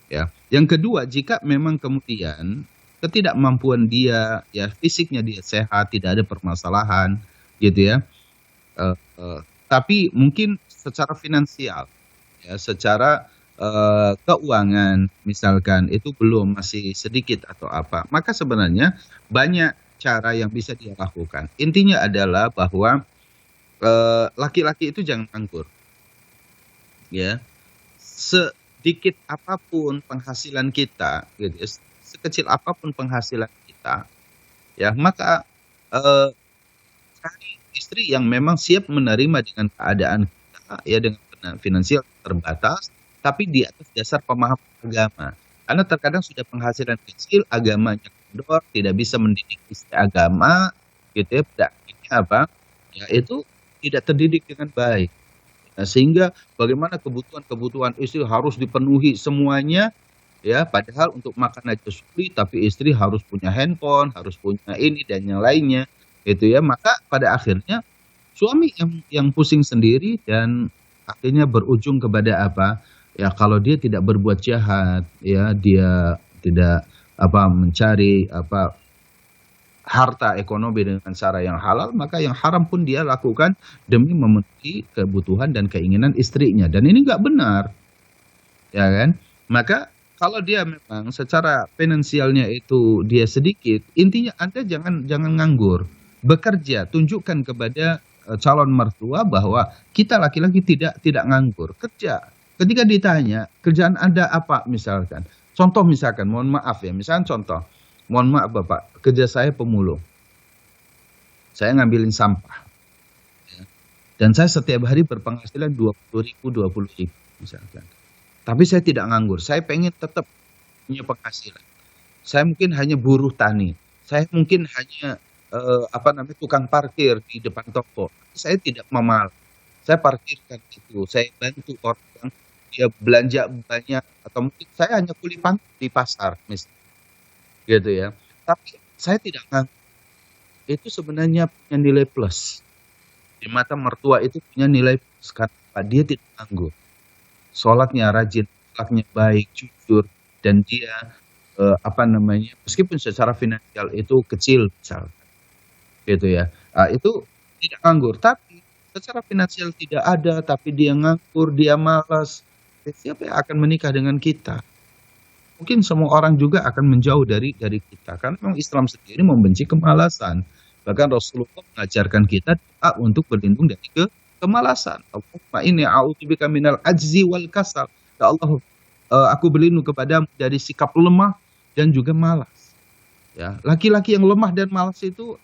[SPEAKER 2] Ya. Yang kedua, jika memang kemudian ketidakmampuan dia, ya fisiknya dia sehat, tidak ada permasalahan, gitu ya. Tapi mungkin secara finansial, ya, secara keuangan misalkan itu belum, masih sedikit atau apa, maka sebenarnya banyak cara yang bisa dia lakukan. Intinya adalah bahwa laki-laki itu jangan nganggur. Ya, sedikit apapun penghasilan kita, gitu, sekecil apapun penghasilan kita, ya maka cari istri yang memang siap menerima dengan keadaan kita, ya dengan finansial terbatas, tapi di atas dasar pemahaman agama. Karena terkadang sudah penghasilan kecil, agamanya kendor, tidak bisa mendidik istri agama, gitu ya, praktiknya apa? Ya itu tidak terdidik dengan baik. Nah, sehingga bagaimana kebutuhan istri harus dipenuhi semuanya, ya padahal untuk makan aja sulit, tapi istri harus punya handphone, harus punya ini dan yang lainnya, gitu ya. Maka pada akhirnya suami yang pusing sendiri dan akhirnya berujung kepada apa? Ya kalau dia tidak berbuat jahat, ya dia tidak mencari harta ekonomi dengan cara yang halal, maka yang haram pun dia lakukan demi memenuhi kebutuhan dan keinginan istrinya, dan ini nggak benar, ya kan? Maka kalau dia memang secara finansialnya itu dia sedikit, intinya Anda jangan nganggur, bekerja, tunjukkan kepada calon mertua bahwa kita laki-laki tidak nganggur, kerja. Ketika ditanya kerjaan Anda apa misalkan, contoh misalkan, mohon maaf ya, misalkan contoh, mohon maaf Bapak, kerja saya pemulung. Saya ngambilin sampah. Ya. Dan saya setiap hari berpenghasilan 20.000 misalkan. Tapi saya tidak nganggur. Saya pengen tetap punya penghasilan. Saya mungkin hanya buruh tani. Saya mungkin hanya tukang parkir di depan toko. Saya tidak memal. Saya parkirkan itu. Saya bantu orang dia belanja banyak, atau mungkin saya hanya kuli pangkal di pasar misalnya. Gitu ya. Tapi saya tidak nganggur. Itu sebenarnya punya nilai plus. Di mata mertua itu punya nilai plus karena dia tidak nganggur. sholatnya rajin, akhlaknya baik, jujur, dan dia meskipun secara finansial itu kecil, misal, gitu ya, itu tidak nganggur. Tapi secara finansial tidak ada, tapi dia nganggur, dia malas, siapa yang akan menikah dengan kita? Mungkin semua orang juga akan menjauh dari kita. Karena memang Islam sendiri membenci kemalasan. Bahkan Rasulullah mengajarkan kita doa untuk berlindung dari kemalasan. Allahumma inni a'udzubika minal ajzi wal kasal. Ya Allah, aku berlindung kepadamu dari sikap lemah dan juga malas. Ya, laki-laki yang lemah dan malas itu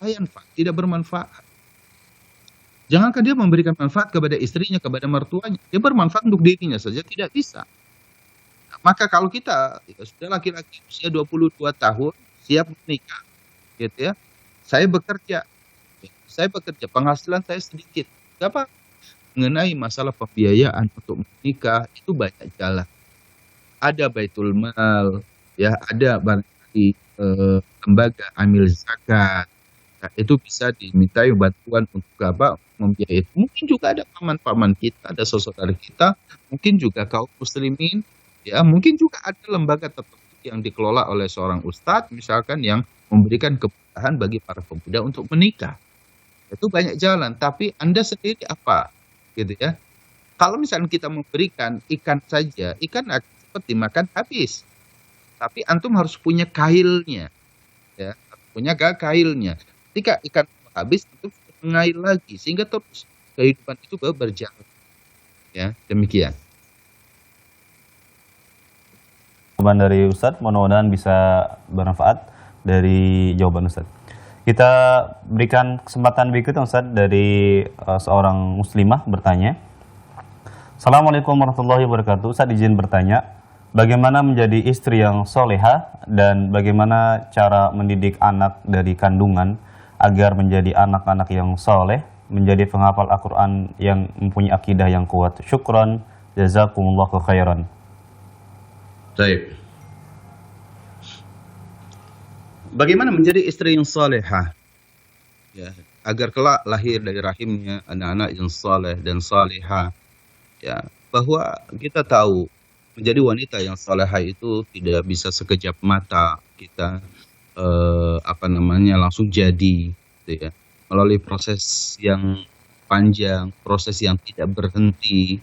[SPEAKER 2] tidak bermanfaat. Jangankan dia memberikan manfaat kepada istrinya, kepada mertuanya, dia bermanfaat untuk dirinya saja tidak bisa. Maka kalau kita sudah laki-laki usia 22 tahun, siap menikah, gitu ya. Saya bekerja, penghasilan saya sedikit. Apa? Mengenai masalah pembiayaan untuk menikah, itu banyak jalan. Ada Baitul Mal, ya, ada barangkali lembaga amil zakat. Nah, itu bisa dimintai bantuan untuk apa? Membiayai. Mungkin juga ada paman-paman kita, ada saudara kita, mungkin juga kaum muslimin. Ya, mungkin juga ada lembaga tertentu yang dikelola oleh seorang ustadz, misalkan yang memberikan kemudahan bagi para pemuda untuk menikah. Itu banyak jalan, tapi Anda sendiri apa? Gitu ya. Kalau misalnya kita memberikan ikan saja, ikan akan cepat dimakan habis. Tapi antum harus punya kailnya. Ya, punya kailnya. Ketika ikan habis, antum mengail lagi sehingga terus kehidupan itu berjalan. Ya, demikian.
[SPEAKER 1] Jawaban dari Ustadz, mudah-mudahan bisa bermanfaat dari jawaban Ustadz. Kita berikan kesempatan berikutnya Ustadz dari seorang muslimah bertanya. Assalamualaikum warahmatullahi wabarakatuh. Ustadz izin bertanya, bagaimana menjadi istri yang soleha dan bagaimana cara mendidik anak dari kandungan agar menjadi anak-anak yang soleh, menjadi penghafal Al-Quran yang mempunyai akidah yang kuat. Syukran, jazakumullahu khairan.
[SPEAKER 2] Baik. Bagaimana menjadi istri yang salehah? Ya, agar kelak lahir dari rahimnya anak-anak yang saleh dan salehah. Ya, bahwa kita tahu menjadi wanita yang salehah itu tidak bisa sekejap mata kita langsung jadi, gitu ya. Melalui proses yang panjang, proses yang tidak berhenti.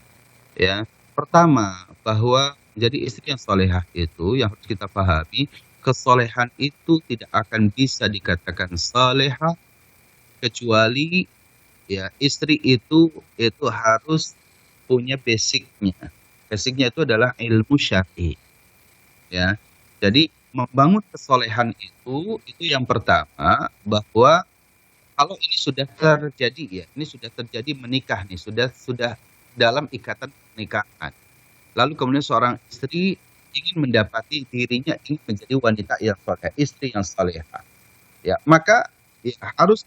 [SPEAKER 2] Ya, pertama bahwa jadi istri yang salehah itu yang harus kita pahami, kesolehan itu tidak akan bisa dikatakan salehah kecuali ya istri itu harus punya basicnya. Basicnya itu adalah ilmu syar'i. Ya, jadi membangun kesolehan itu yang pertama bahwa kalau ini sudah terjadi ya, ini sudah terjadi menikah nih, sudah dalam ikatan pernikahan. Lalu kemudian seorang istri ingin mendapati dirinya ingin menjadi wanita yang saleh, istri yang salehah. Ya, maka ya, harus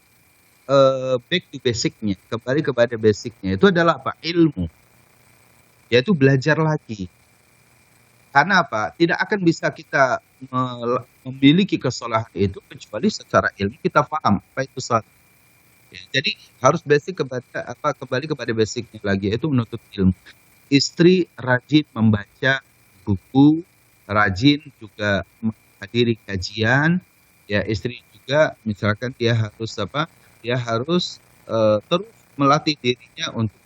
[SPEAKER 2] back to basicnya, kembali kepada basicnya. Itu adalah apa? Ilmu. Yaitu belajar lagi. Karena apa? Tidak akan bisa kita memiliki kesalahan itu kecuali secara ilmu kita paham apa itu salah. Ya, jadi harus basic kembali kepada basicnya lagi, yaitu menuntut ilmu. Istri rajin membaca buku, rajin juga menghadiri kajian. Ya, istri juga misalkan dia harus Dia harus terus melatih dirinya untuk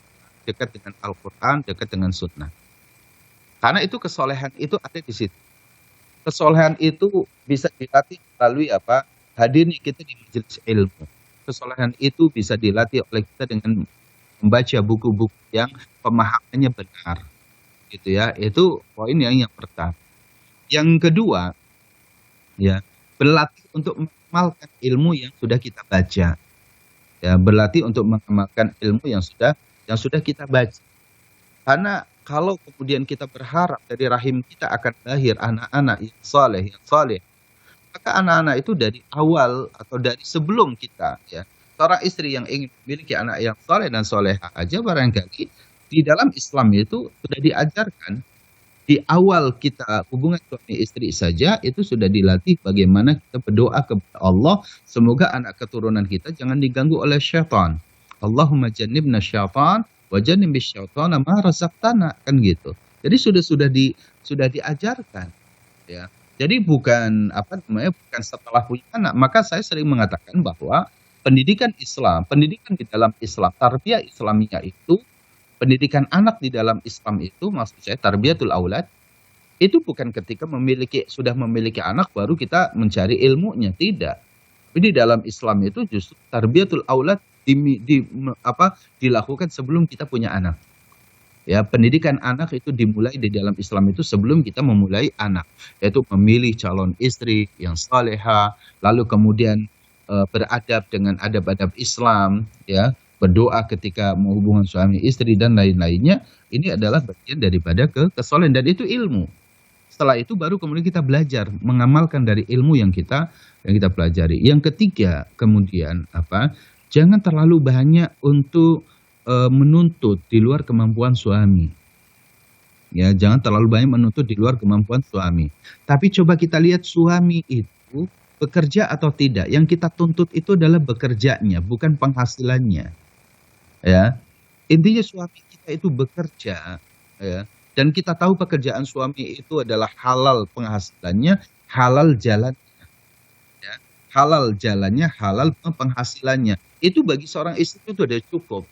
[SPEAKER 2] dekat dengan Al-Quran, dekat dengan Sunnah. Karena itu kesolehan itu ada di situ. Kesolehan itu bisa dilatih melalui hadirnya kita di majelis ilmu. Kesolehan itu bisa dilatih oleh kita dengan membaca buku-buku yang pemahamannya benar, gitu ya. Itu poin yang pertama. Yang kedua, ya, berlatih untuk mengamalkan ilmu yang sudah kita baca. Ya, berlatih untuk mengamalkan ilmu yang sudah kita baca. Karena kalau kemudian kita berharap dari rahim kita akan lahir anak-anak yang saleh, maka anak-anak itu dari awal atau dari sebelum kita, ya, seorang istri yang ingin memiliki anak yang saleh dan solehah aja barangkali di dalam Islam itu sudah diajarkan di awal kita hubungan suami istri saja itu sudah dilatih bagaimana kita berdoa kepada Allah semoga anak keturunan kita jangan diganggu oleh syaitan. Allahumma jannibna syaitan wa jannibis syaitana ma razaqtana, kan gitu. Jadi sudah diajarkan, ya. Jadi bukan apa namanya, bukan setelah punya anak. Maka saya sering mengatakan bahwa pendidikan Islam, pendidikan di dalam Islam, tarbiyah Islamiyah itu, pendidikan anak di dalam Islam itu, maksud saya tarbiyatul aulad, itu bukan ketika sudah memiliki anak baru kita mencari ilmunya, tidak. Tapi di dalam Islam itu justru tarbiyatul aulad dilakukan sebelum kita punya anak. Ya, pendidikan anak itu dimulai di dalam Islam itu sebelum kita memulai anak, yaitu memilih calon istri yang saleha, lalu kemudian beradab dengan adab-adab Islam, ya, berdoa ketika mau hubungan suami istri dan lain-lainnya. Ini adalah bagian daripada kesolehan dan itu ilmu. Setelah itu baru kemudian kita belajar mengamalkan dari ilmu yang kita pelajari. Yang ketiga, kemudian apa? Jangan terlalu banyak untuk menuntut di luar kemampuan suami. Ya, jangan terlalu banyak menuntut di luar kemampuan suami. Tapi coba kita lihat suami itu bekerja atau tidak. Yang kita tuntut itu adalah bekerjanya, bukan penghasilannya. Ya. Intinya suami kita itu bekerja, ya. Dan kita tahu pekerjaan suami itu adalah halal penghasilannya, halal jalannya. Ya. Halal jalannya, halal penghasilannya. Itu bagi seorang istri itu sudah cukup.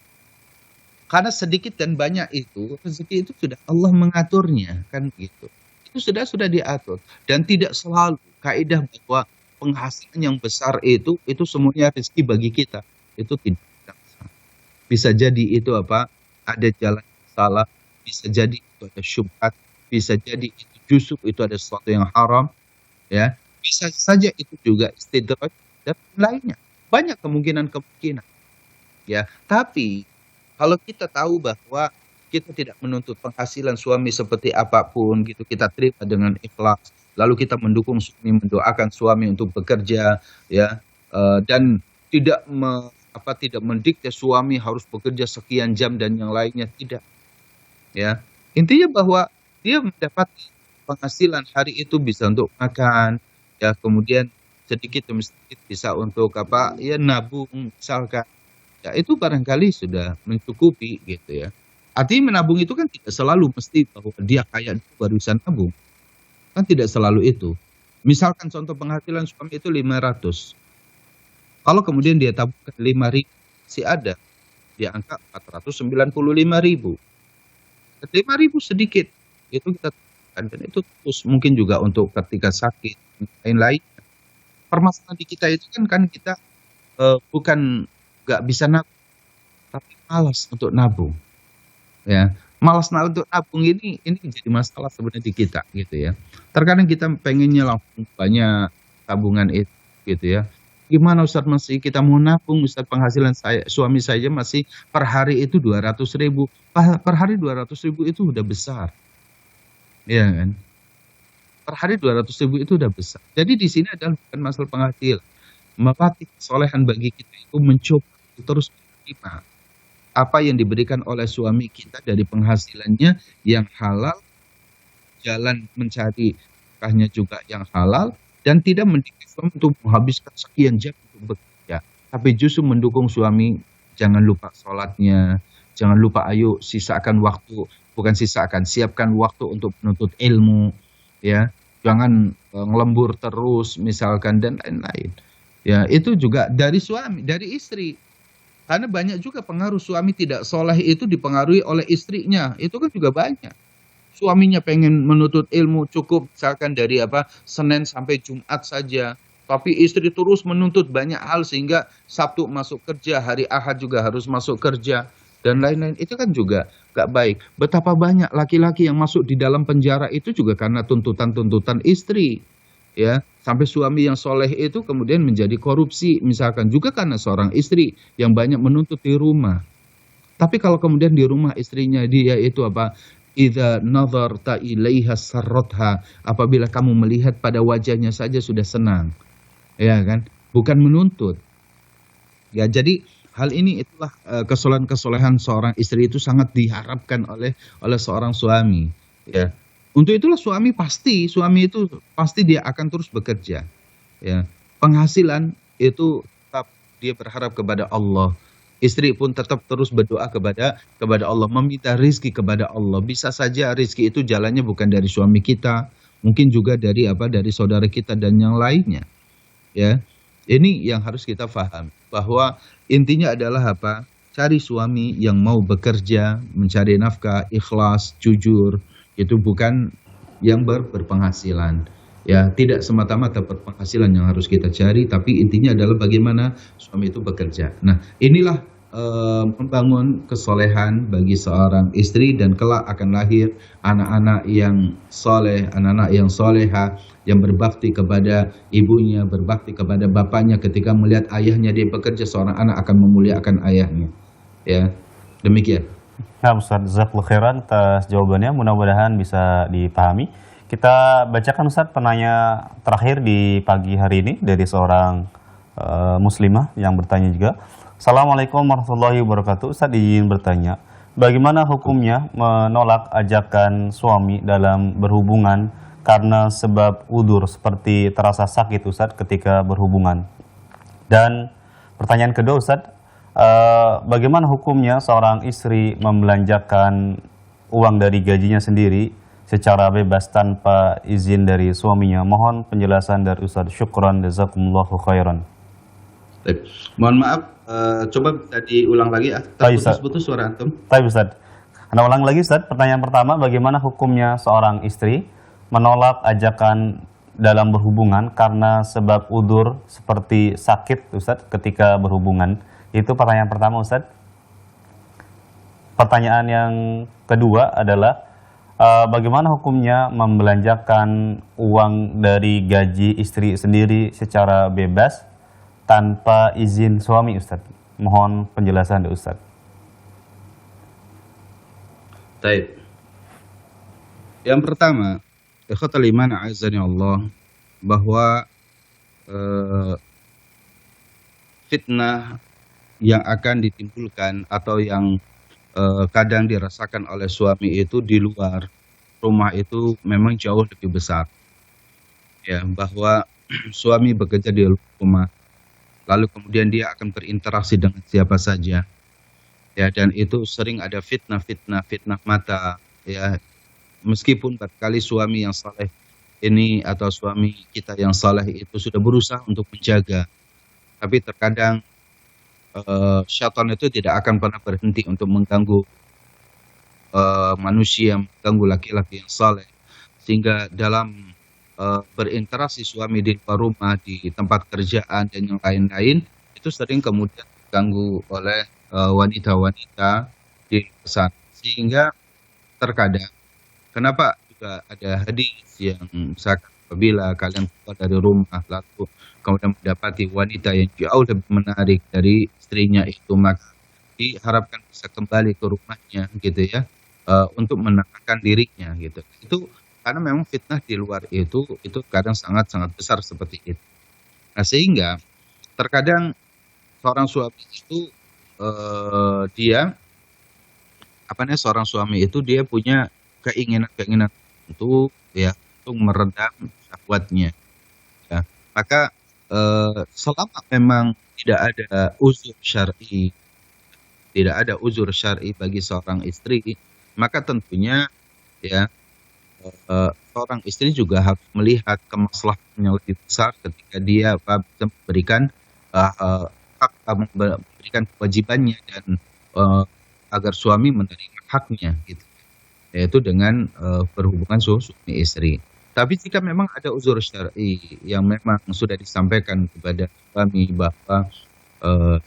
[SPEAKER 2] Karena sedikit dan banyak itu, rezeki itu sudah Allah mengaturnya, kan gitu. Itu sudah diatur. Dan tidak selalu kaidah bahwa penghasilan yang besar itu semuanya rezeki bagi kita. Itu tidak. Bisa jadi itu apa? Ada jalan yang salah, bisa jadi itu ada syubhat, bisa jadi itu justru itu ada sesuatu yang haram, ya. Bisa saja itu juga istidraj dan lainnya. Banyak kemungkinan. Ya, tapi kalau kita tahu bahwa kita tidak menuntut penghasilan suami seperti apapun gitu, kita terima dengan ikhlas, lalu kita mendukung suami, mendoakan suami untuk bekerja, ya, dan tidak mendikte suami harus bekerja sekian jam dan yang lainnya, tidak. Ya, intinya bahwa dia mendapat penghasilan hari itu bisa untuk makan, ya, kemudian sedikit demi sedikit bisa untuk apa, ya, nabung misalkan. Ya, itu barangkali sudah mencukupi gitu ya. Artinya menabung itu kan tidak selalu mesti bahwa dia kaya baru bisa nabung. Kan tidak selalu itu. Misalkan contoh penghasilan suami itu 500. Kalau kemudian dia tabungkan 5.000, masih ada di angka 495.000. 5.000 sedikit. Itu kita tabungkan dan itu terus mungkin juga untuk ketika sakit dan lain-lain. Permasalahan di kita itu kan kita bukan nggak bisa nabung, tapi malas untuk nabung, ya. Malas untuk nabung ini jadi masalah sebenarnya di kita, gitu ya. Terkadang kita pengennya langsung banyak tabungan itu, gitu ya. Gimana Ustaz, masih kita mau nabung, Ustaz, penghasilan suami saya masih per hari itu 200.000, per hari 200.000 itu udah besar, ya kan? Per hari 200.000 itu udah besar. Jadi di sini adalah bukan masalah penghasilan. Melatih kesolehan bagi kita itu mencoba terus menerima apa yang diberikan oleh suami kita dari penghasilannya yang halal, jalan mencari nafkahnya juga yang halal, dan tidak mendikte suami untuk menghabiskan sekian jam untuk bekerja, tapi justru mendukung suami, jangan lupa sholatnya, jangan lupa ayo siapkan waktu untuk menuntut ilmu, ya, jangan ngelembur terus misalkan dan lain-lain. Ya, itu juga dari suami, dari istri. Karena banyak juga pengaruh suami tidak soleh itu dipengaruhi oleh istrinya. Itu kan juga banyak. Suaminya pengen menuntut ilmu cukup misalkan dari Senin sampai Jumat saja. Tapi istri terus menuntut banyak hal sehingga Sabtu masuk kerja, hari Ahad juga harus masuk kerja dan lain-lain. Itu kan juga gak baik. Betapa banyak laki-laki yang masuk di dalam penjara itu juga karena tuntutan-tuntutan istri. Ya, sampai suami yang soleh itu kemudian menjadi korupsi, misalkan juga karena seorang istri yang banyak menuntut di rumah. Tapi kalau kemudian di rumah istrinya dia itu idza nazarta ilaiha sarratha, apabila kamu melihat pada wajahnya saja sudah senang, ya kan? Bukan menuntut. Ya, jadi hal ini itulah kesolehan seorang istri itu sangat diharapkan oleh seorang suami, ya. Untuk itulah suami itu pasti dia akan terus bekerja. Ya. Penghasilan itu tetap dia berharap kepada Allah. Istri pun tetap terus berdoa kepada Allah, meminta rizki kepada Allah. Bisa saja rizki itu jalannya bukan dari suami kita, mungkin juga dari dari saudara kita dan yang lainnya. Ya, ini yang harus kita paham bahwa intinya adalah apa? Cari suami yang mau bekerja, mencari nafkah, ikhlas, jujur. Itu bukan yang berpenghasilan. Ya, tidak semata-mata berpenghasilan yang harus kita cari, tapi intinya adalah bagaimana suami itu bekerja. Nah, inilah membangun kesolehan bagi seorang istri dan kelak akan lahir anak-anak yang soleh, anak-anak yang soleha, yang berbakti kepada ibunya, berbakti kepada bapaknya. Ketika melihat ayahnya dia bekerja, seorang anak akan memuliakan ayahnya. Ya, demikian.
[SPEAKER 1] Nah, Ustaz, jazakallahu khairan atas jawabannya. Mudah-mudahan bisa dipahami. Kita bacakan Ustaz penanya terakhir di pagi hari ini dari seorang muslimah yang bertanya juga. Assalamualaikum warahmatullahi wabarakatuh. Ustaz izin bertanya, bagaimana hukumnya menolak ajakan suami dalam berhubungan karena sebab udzur seperti terasa sakit Ustaz ketika berhubungan? Dan pertanyaan kedua Ustaz, bagaimana hukumnya seorang istri membelanjakan uang dari gajinya sendiri secara bebas tanpa izin dari suaminya? Mohon penjelasan dari Ustaz. Syukran, jazakumullahu khairan.
[SPEAKER 2] Baik. Mohon maaf, coba tadi ulang lagi, terputus-putus suara antum.
[SPEAKER 1] Baik Ustaz. Anda ulang lagi Ustaz. Pertanyaan pertama, bagaimana hukumnya seorang istri menolak ajakan dalam berhubungan karena sebab udzur seperti sakit Ustaz ketika berhubungan? Itu pertanyaan pertama Ustaz. Pertanyaan yang kedua adalah bagaimana hukumnya membelanjakan uang dari gaji istri sendiri secara bebas tanpa izin suami Ustaz? Mohon penjelasan dari Ustaz.
[SPEAKER 2] Baik. Yang pertama, ikhwatal iman a'azzani Allah, bahwa fitnah yang akan ditimbulkan atau yang kadang dirasakan oleh suami itu di luar rumah itu memang jauh lebih besar. Ya, bahwa suami bekerja di luar rumah, lalu kemudian dia akan berinteraksi dengan siapa saja. Ya, dan itu sering ada fitnah mata. Ya, meskipun barangkali suami yang saleh ini atau suami kita yang saleh itu sudah berusaha untuk menjaga, tapi terkadang syaitan itu tidak akan pernah berhenti untuk mengganggu manusia, mengganggu laki-laki yang saleh, sehingga dalam berinteraksi suami di luar rumah, di tempat kerjaan dan yang lain-lain, itu sering kemudian diganggu oleh wanita-wanita di sana. Sehingga terkadang, kenapa juga ada hadis yang misalkan apabila kalian keluar dari rumah lalu kemudian mendapati wanita yang jauh lebih menarik dari istrinya itu, maka diharapkan bisa kembali ke rumahnya gitu ya, untuk menenangkan dirinya gitu. Itu karena memang fitnah di luar itu kadang sangat-sangat besar seperti itu. Nah, sehingga terkadang seorang suami itu seorang suami itu dia punya keinginan untuk meredam syahwatnya. Ya. Maka selama memang tidak ada uzur syar'i bagi seorang istri, maka tentunya ya seorang istri juga harus melihat kemaslahatan yang lebih besar ketika dia memberikan memberikan kewajibannya dan agar suami menerima haknya gitu, yaitu dengan berhubungan suami istri. Tapi jika memang ada uzur syar'i yang memang sudah disampaikan kepada suami bahwa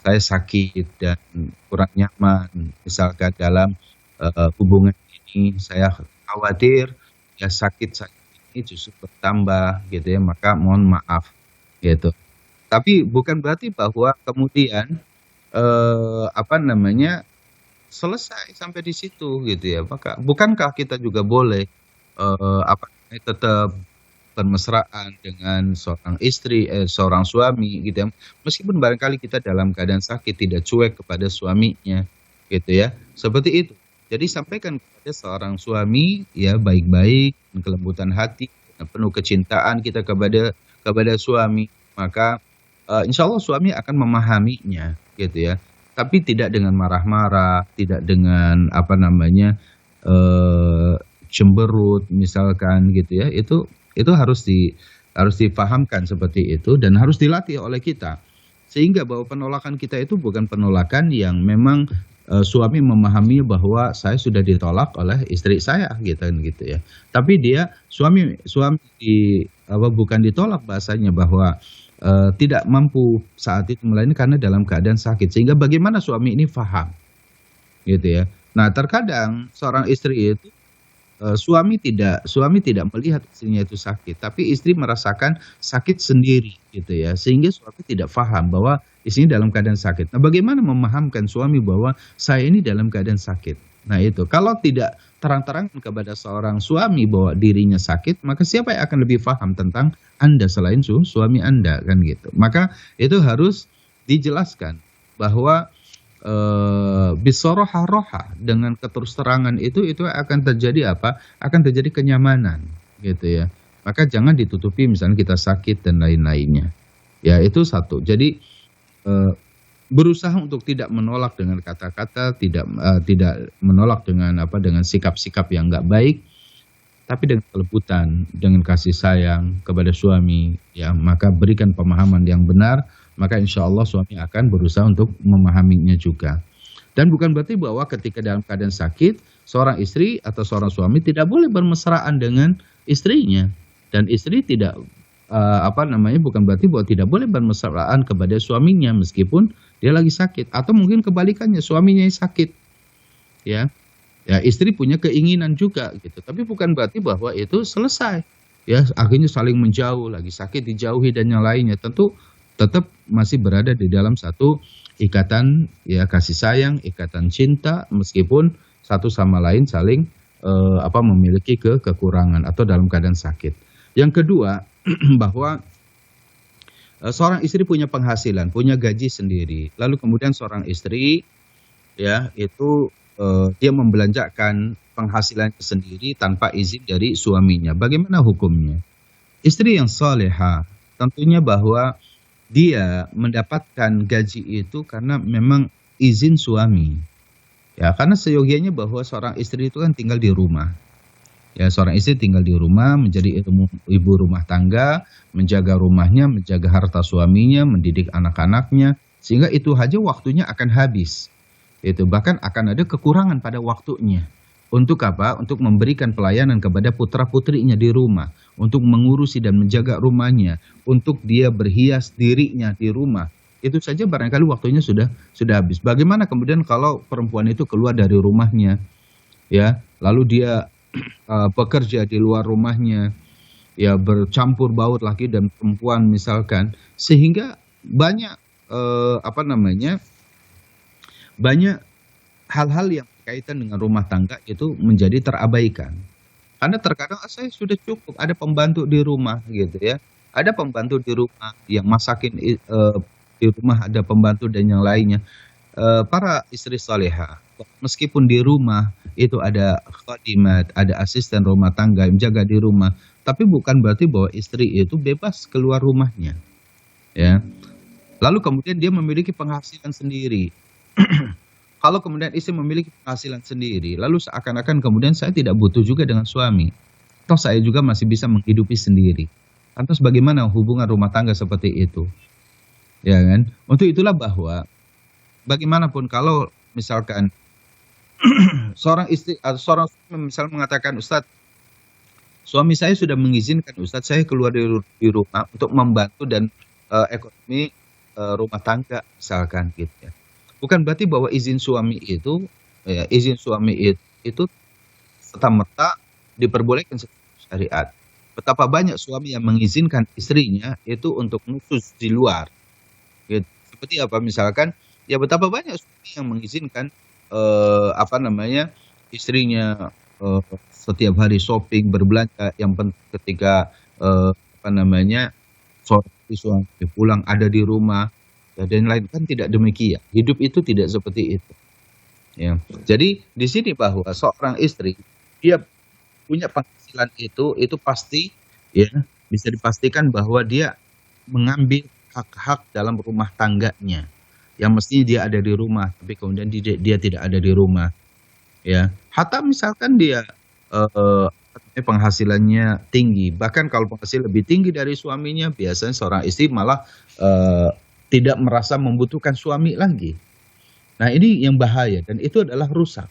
[SPEAKER 2] saya sakit dan kurang nyaman, misalkan dalam hubungan ini, saya khawatir ya sakit saya ini justru bertambah gitu ya, maka mohon maaf gitu. Tapi bukan berarti bahwa kemudian selesai sampai di situ gitu ya. Maka bukankah kita juga boleh tetap bermesraan dengan seorang istri, seorang suami gitu ya. Meskipun barangkali kita dalam keadaan sakit tidak cuek kepada suaminya gitu ya. Seperti itu. Jadi sampaikan kepada seorang suami ya baik-baik, kelembutan hati, penuh kecintaan kita kepada suami, maka insya Allah suami akan memahaminya gitu ya. tapi tidak dengan marah-marah, tidak dengan apa namanya eh, cemberut misalkan gitu ya. Itu harus dipahamkan seperti itu dan harus dilatih oleh kita. Sehingga bahwa penolakan kita itu bukan penolakan yang memang suami memahami bahwa saya sudah ditolak oleh istri saya gitu ya. Tapi dia suami suami bukan ditolak bahasanya bahwa tidak mampu saat itu melainkan karena dalam keadaan sakit. Sehingga bagaimana suami ini faham gitu ya. Nah, terkadang seorang istri itu suami tidak melihat istrinya itu sakit, tapi istri merasakan sakit sendiri gitu ya, sehingga suami tidak paham bahwa istrinya dalam keadaan sakit. Nah, bagaimana memahamkan suami bahwa saya ini dalam keadaan sakit? Nah, itu kalau tidak terang-terangan kepada seorang suami bahwa dirinya sakit, maka siapa yang akan lebih paham tentang Anda selain suami Anda kan gitu. Maka itu harus dijelaskan bahwa bisoroha roha dengan keterus terangan itu akan terjadi apa? Akan terjadi kenyamanan gitu ya. Maka jangan ditutupi misalnya kita sakit dan lain-lainnya. Ya itu satu. Jadi berusaha untuk tidak menolak dengan kata-kata, tidak menolak dengan dengan sikap-sikap yang nggak baik, tapi dengan kelembutan, dengan kasih sayang kepada suami, ya maka berikan pemahaman yang benar, maka insya Allah suami akan berusaha untuk memahaminya juga. Dan bukan berarti bahwa ketika dalam keadaan sakit, seorang istri atau seorang suami tidak boleh bermesraan dengan istrinya, dan istri tidak bukan berarti bahwa tidak boleh bermesraan kepada suaminya meskipun dia lagi sakit, atau mungkin kebalikannya suaminya yang sakit, ya. Ya, istri punya keinginan juga gitu. Tapi bukan berarti bahwa itu selesai. Ya, akhirnya saling menjauh, lagi sakit dijauhi dan yang lainnya. Tentu tetap masih berada di dalam satu ikatan ya kasih sayang, ikatan cinta meskipun satu sama lain saling memiliki kekurangan atau dalam keadaan sakit. Yang kedua, bahwa seorang istri punya penghasilan, punya gaji sendiri. Lalu kemudian seorang istri ya itu dia membelanjakan penghasilannya sendiri tanpa izin dari suaminya. Bagaimana hukumnya? Istri yang salehah tentunya bahwa dia mendapatkan gaji itu karena memang izin suami. Ya, karena seyogianya bahwa seorang istri itu kan tinggal di rumah. Ya, seorang istri tinggal di rumah, menjadi ibu rumah tangga, menjaga rumahnya, menjaga harta suaminya, mendidik anak-anaknya, sehingga itu saja waktunya akan habis. Itu bahkan akan ada kekurangan pada waktunya. Untuk apa? Untuk memberikan pelayanan kepada putra-putrinya di rumah, untuk mengurusi dan menjaga rumahnya, untuk dia berhias dirinya di rumah. Itu saja barangkali waktunya sudah habis. Bagaimana kemudian kalau perempuan itu keluar dari rumahnya, ya, lalu dia bekerja di luar rumahnya, ya bercampur baur laki dan perempuan misalkan, sehingga banyak banyak hal-hal yang berkaitan dengan rumah tangga itu menjadi terabaikan. Karena terkadang saya sudah cukup ada pembantu di rumah gitu ya. Ada pembantu di rumah yang masakin di rumah, ada pembantu dan yang lainnya. Para istri salehah meskipun di rumah itu ada khadimat, ada asisten rumah tangga yang jaga di rumah, tapi bukan berarti bahwa istri itu bebas keluar rumahnya. Ya. Lalu kemudian dia memiliki penghasilan sendiri. Kalau kemudian istri memiliki penghasilan sendiri, lalu seakan-akan kemudian saya tidak butuh juga dengan suami. Toh saya juga masih bisa menghidupi sendiri. Lantas bagaimana hubungan rumah tangga seperti itu? Ya kan? Untuk itulah bahwa bagaimanapun kalau misalkan seorang istri atau seorang suami misalnya mengatakan, Ustadz, suami saya sudah mengizinkan Ustadz saya keluar di rumah untuk membantu dan ekonomi rumah tangga misalkan gitu ya. Bukan berarti bahwa izin suami itu serta-merta diperbolehkan secara syariat. Betapa banyak suami yang mengizinkan istrinya itu untuk nusus di luar. Gitu. Seperti apa misalkan, ya betapa banyak suami yang mengizinkan istrinya setiap hari shopping, berbelanja, yang penting ketika sore suami pulang ada di rumah. Dan lain kan tidak demikian. Hidup itu tidak seperti itu. Ya. Jadi di sini bahwa seorang istri dia punya penghasilan itu pasti ya bisa dipastikan bahwa dia mengambil hak-hak dalam rumah tangganya. yang mestinya dia ada di rumah, tapi kemudian dia tidak ada di rumah, ya. Hatta misalkan dia penghasilannya tinggi, bahkan kalau penghasilan lebih tinggi dari suaminya, biasanya seorang istri malah eh, tidak merasa membutuhkan suami lagi. Nah, ini yang bahaya dan itu adalah rusak.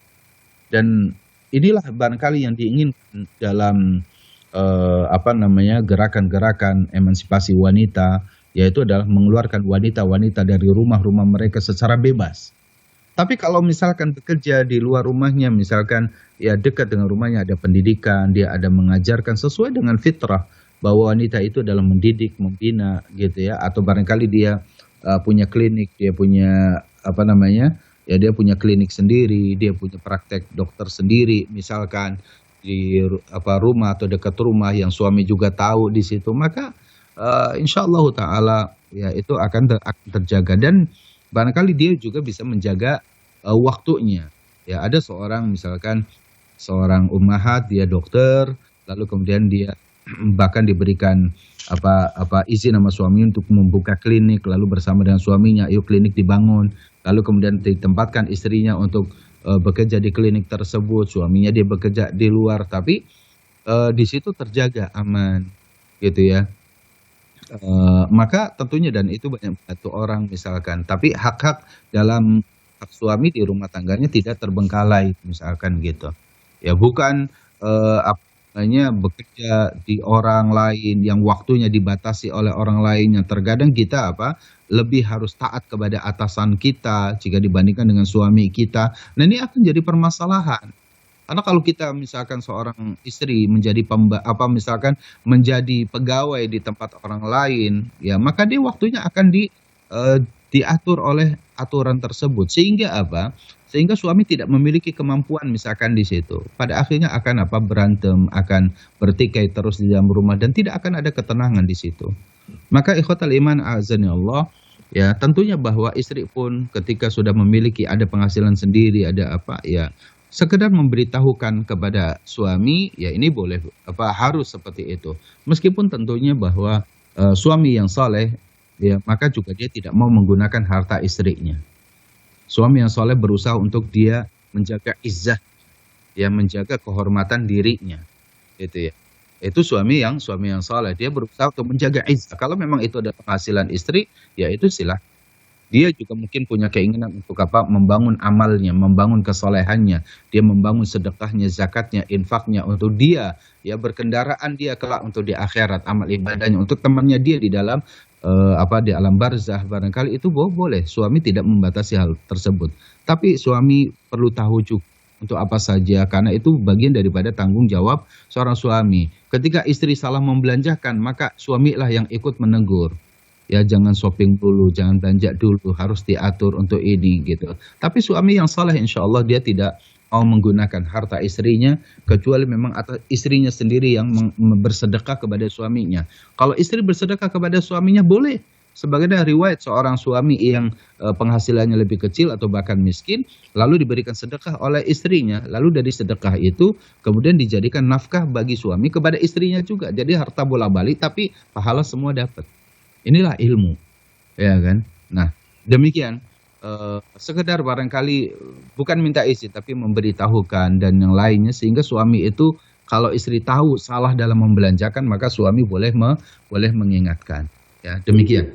[SPEAKER 2] Dan inilah barangkali yang diinginkan dalam apa namanya gerakan-gerakan emansipasi wanita, yaitu adalah mengeluarkan wanita-wanita dari rumah-rumah mereka secara bebas. Tapi kalau misalkan bekerja di luar rumahnya, misalkan ya dekat dengan rumahnya ada pendidikan, dia ada mengajarkan sesuai dengan fitrah bahwa wanita itu adalah mendidik, membina gitu ya, atau barangkali dia punya klinik, dia punya apa namanya, ya dia punya klinik sendiri, dia punya praktek dokter sendiri, misalkan di apa rumah atau dekat rumah yang suami juga tahu di situ, maka insya Allah taala ya itu akan terjaga dan barangkali dia juga bisa menjaga waktunya. Ya, ada seorang misalkan seorang ummahat dia dokter, lalu kemudian dia bahkan diberikan apa izin sama suami untuk membuka klinik, lalu bersama dengan suaminya, yuk klinik dibangun, lalu kemudian ditempatkan istrinya untuk bekerja di klinik tersebut, suaminya dia bekerja di luar, tapi di situ terjaga aman, gitu ya. Maka tentunya dan itu banyak membantu orang misalkan, tapi hak-hak dalam hak suami di rumah tangganya tidak terbengkalai misalkan gitu. Ya bukan apa namanya bekerja di orang lain yang waktunya dibatasi oleh orang lain yang terkadang kita lebih harus taat kepada atasan kita jika dibandingkan dengan suami kita. Nah, ini akan jadi permasalahan. Karena kalau kita misalkan seorang istri menjadi misalkan menjadi pegawai di tempat orang lain, ya maka dia waktunya akan diatur oleh aturan tersebut. Sehingga Sehingga suami tidak memiliki kemampuan misalkan di situ. Pada akhirnya akan berantem, akan bertikai terus di dalam rumah dan tidak akan ada ketenangan di situ. Maka ikhwatal iman azani Allah, ya tentunya bahwa istri pun ketika sudah memiliki ada penghasilan sendiri, ada ya sekedar memberitahukan kepada suami, ya ini boleh harus seperti itu. Meskipun tentunya bahwa suami yang saleh, ya maka juga dia tidak mau menggunakan harta istrinya. Suami yang saleh berusaha untuk dia menjaga izzah, ya menjaga kehormatan dirinya, gitu ya. Itu suami yang saleh, dia berusaha untuk menjaga izzah. Kalau memang itu ada penghasilan istri, ya itu silahkan. Dia juga mungkin punya keinginan untuk membangun amalnya, membangun kesolehannya, dia membangun sedekahnya, zakatnya, infaknya untuk dia, ya berkendaraan dia kelak untuk di akhirat, amal ibadahnya untuk temannya dia di dalam di alam barzah, barangkali itu boleh. Suami tidak membatasi hal tersebut, tapi suami perlu tahu juga untuk apa saja, karena itu bagian daripada tanggung jawab seorang suami. Ketika istri salah membelanjakan, maka suamilah yang ikut menegur. Ya jangan shopping dulu, jangan belanja dulu, harus diatur untuk ini gitu. Tapi suami yang saleh insya Allah dia tidak mau menggunakan harta istrinya, kecuali memang atas istrinya sendiri yang bersedekah kepada suaminya. Kalau istri bersedekah kepada suaminya boleh. Sebagaimana riwayat seorang suami yang penghasilannya lebih kecil atau bahkan miskin, lalu diberikan sedekah oleh istrinya. Lalu dari sedekah itu kemudian dijadikan nafkah bagi suami kepada istrinya juga. Jadi harta bola balik tapi pahala semua dapat. Inilah ilmu, ya kan? Nah, demikian. Sekedar barangkali bukan minta izin, tapi memberitahukan dan yang lainnya, sehingga suami itu kalau istri tahu salah dalam membelanjakan, maka suami boleh mengingatkan. Ya, demikian.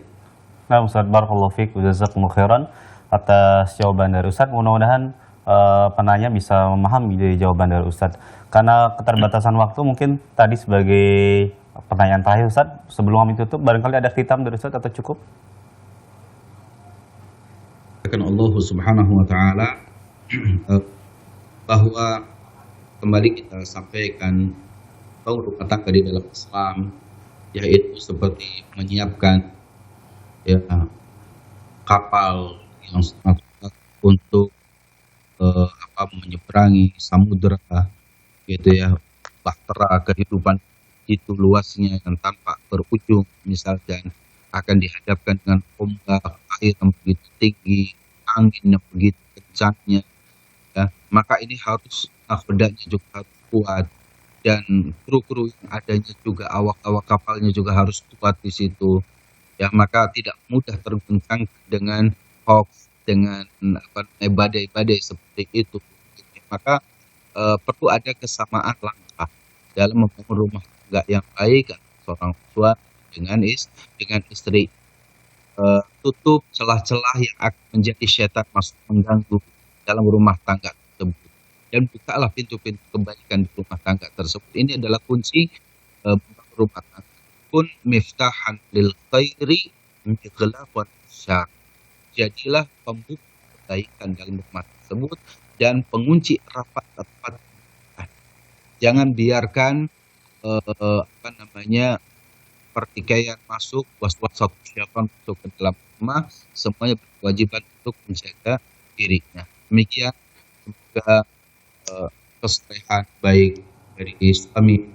[SPEAKER 1] Nah, Ustaz, barakallahu fiik, jazakumullah khairan atas jawaban dari Ustaz. Mudah-mudahan penanya bisa memahami dari jawaban dari Ustaz. Karena keterbatasan waktu, mungkin tadi sebagai pertanyaan terakhir Ustaz, sebelum kami tutup, barangkali ada khitam dari Ustaz atau cukup?
[SPEAKER 2] Allah Subhanahu wa taala bahwa kembali kita sampaikan bahwa rumah tangga di dalam Islam yaitu seperti menyiapkan ya kapal yang sangat untuk menyeberangi samudera gitu ya, bahtera kehidupan itu luasnya yang tanpa berujung, misalkan akan dihadapkan dengan ombak air yang begitu tinggi, angin yang begitu kencangnya, ya, maka ini harus nakodanya juga harus kuat dan kru-kru yang adanya juga, awak-awak kapalnya juga harus kuat di situ, ya, maka tidak mudah terguncang dengan hoax, dengan badai-badai seperti itu, maka perlu ada kesamaan langkah dalam membangun rumah tangga yang baik antara seorang suami dengan istri. Tutup celah-celah yang akan menjadi syaitan masuk mengganggu dalam rumah tangga tersebut, dan bukalah pintu-pintu kebaikan di rumah tangga tersebut. Ini adalah kunci rumah tangga. Kun miftahan lil khairi mighlaqan syarr. Jadilah pembuka kebaikan dalam rumah tersebut dan pengunci rapat-rapat. Jangan biarkan pertikaian masuk, was-was satu syaitan masuk ke dalam rumah. Semuanya berkewajiban untuk menjaga dirinya. Demikian, semoga kesalehan baik dari suami,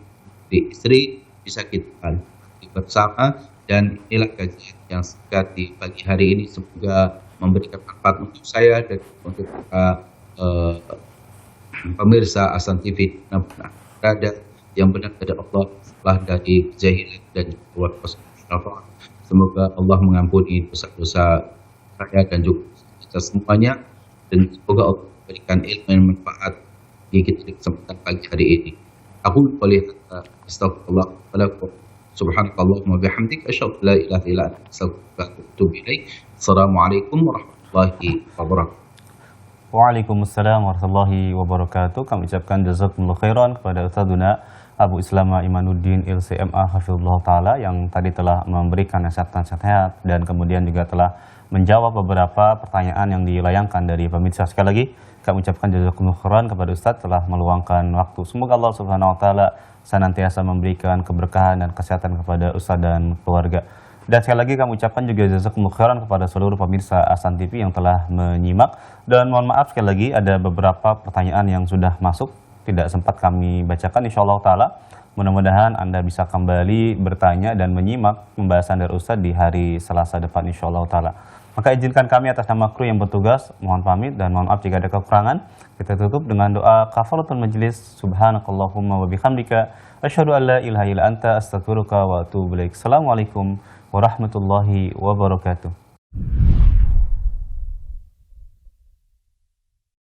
[SPEAKER 2] dari istri bisa kita nikmati bersama. Dan inilah kajian yang singkat di pagi hari ini, semoga memberikan manfaat untuk saya dan untuk pemirsa Hasan TV yang berada, yang benar dari Allah, setelah dari jahilan dan buat kesalahan. Semoga Allah mengampuni dosa-dosa saya dan juga kita semuanya, dan semoga Allah memberikan ilmu yang bermanfaat bagi kita di kesempatan pagi hari ini. Aku boleh astagfirullah walakum subhanakallahumma bihamdik asyhadu an la ilaha illa anta astaghfiruka wa atubu ilaik. Assalamualaikum warahmatullahi wabarakatuh.
[SPEAKER 1] Waalaikumsalam warahmatullahi wabarakatuh. Kami ucapkan jazakumullah khairan kepada Ustadzuna Abu Islama Imanuddin LCMA Hafizullah Ta'ala yang tadi telah memberikan nasihat-nasihat dan kemudian juga telah menjawab beberapa pertanyaan yang dilayangkan dari pemirsa. Sekali lagi kami ucapkan jazakumullah khairan kepada Ustadz telah meluangkan waktu. Semoga Allah Subhanahu wa taala senantiasa memberikan keberkahan dan kesehatan kepada Ustadz dan keluarga. Dan sekali lagi kami ucapkan juga jazakumullah khairan kepada seluruh pemirsa Hasan TV yang telah menyimak. Dan mohon maaf sekali lagi ada beberapa pertanyaan yang sudah masuk, tidak sempat kami bacakan. Insyaallah ta'ala mudah-mudahan Anda bisa kembali bertanya dan menyimak pembahasan dari Ustadz di hari Selasa depan insyaallah ta'ala. Maka izinkan kami atas nama kru yang bertugas mohon pamit dan mohon maaf jika ada kekurangan. Kita tutup dengan doa kafaratul majlis. Subhanakallahumma wa bihamdika asyhadu an la ilaha illa anta astaghfiruka wa atubu ilaik. Assalamualaikum warahmatullahi wabarakatuh.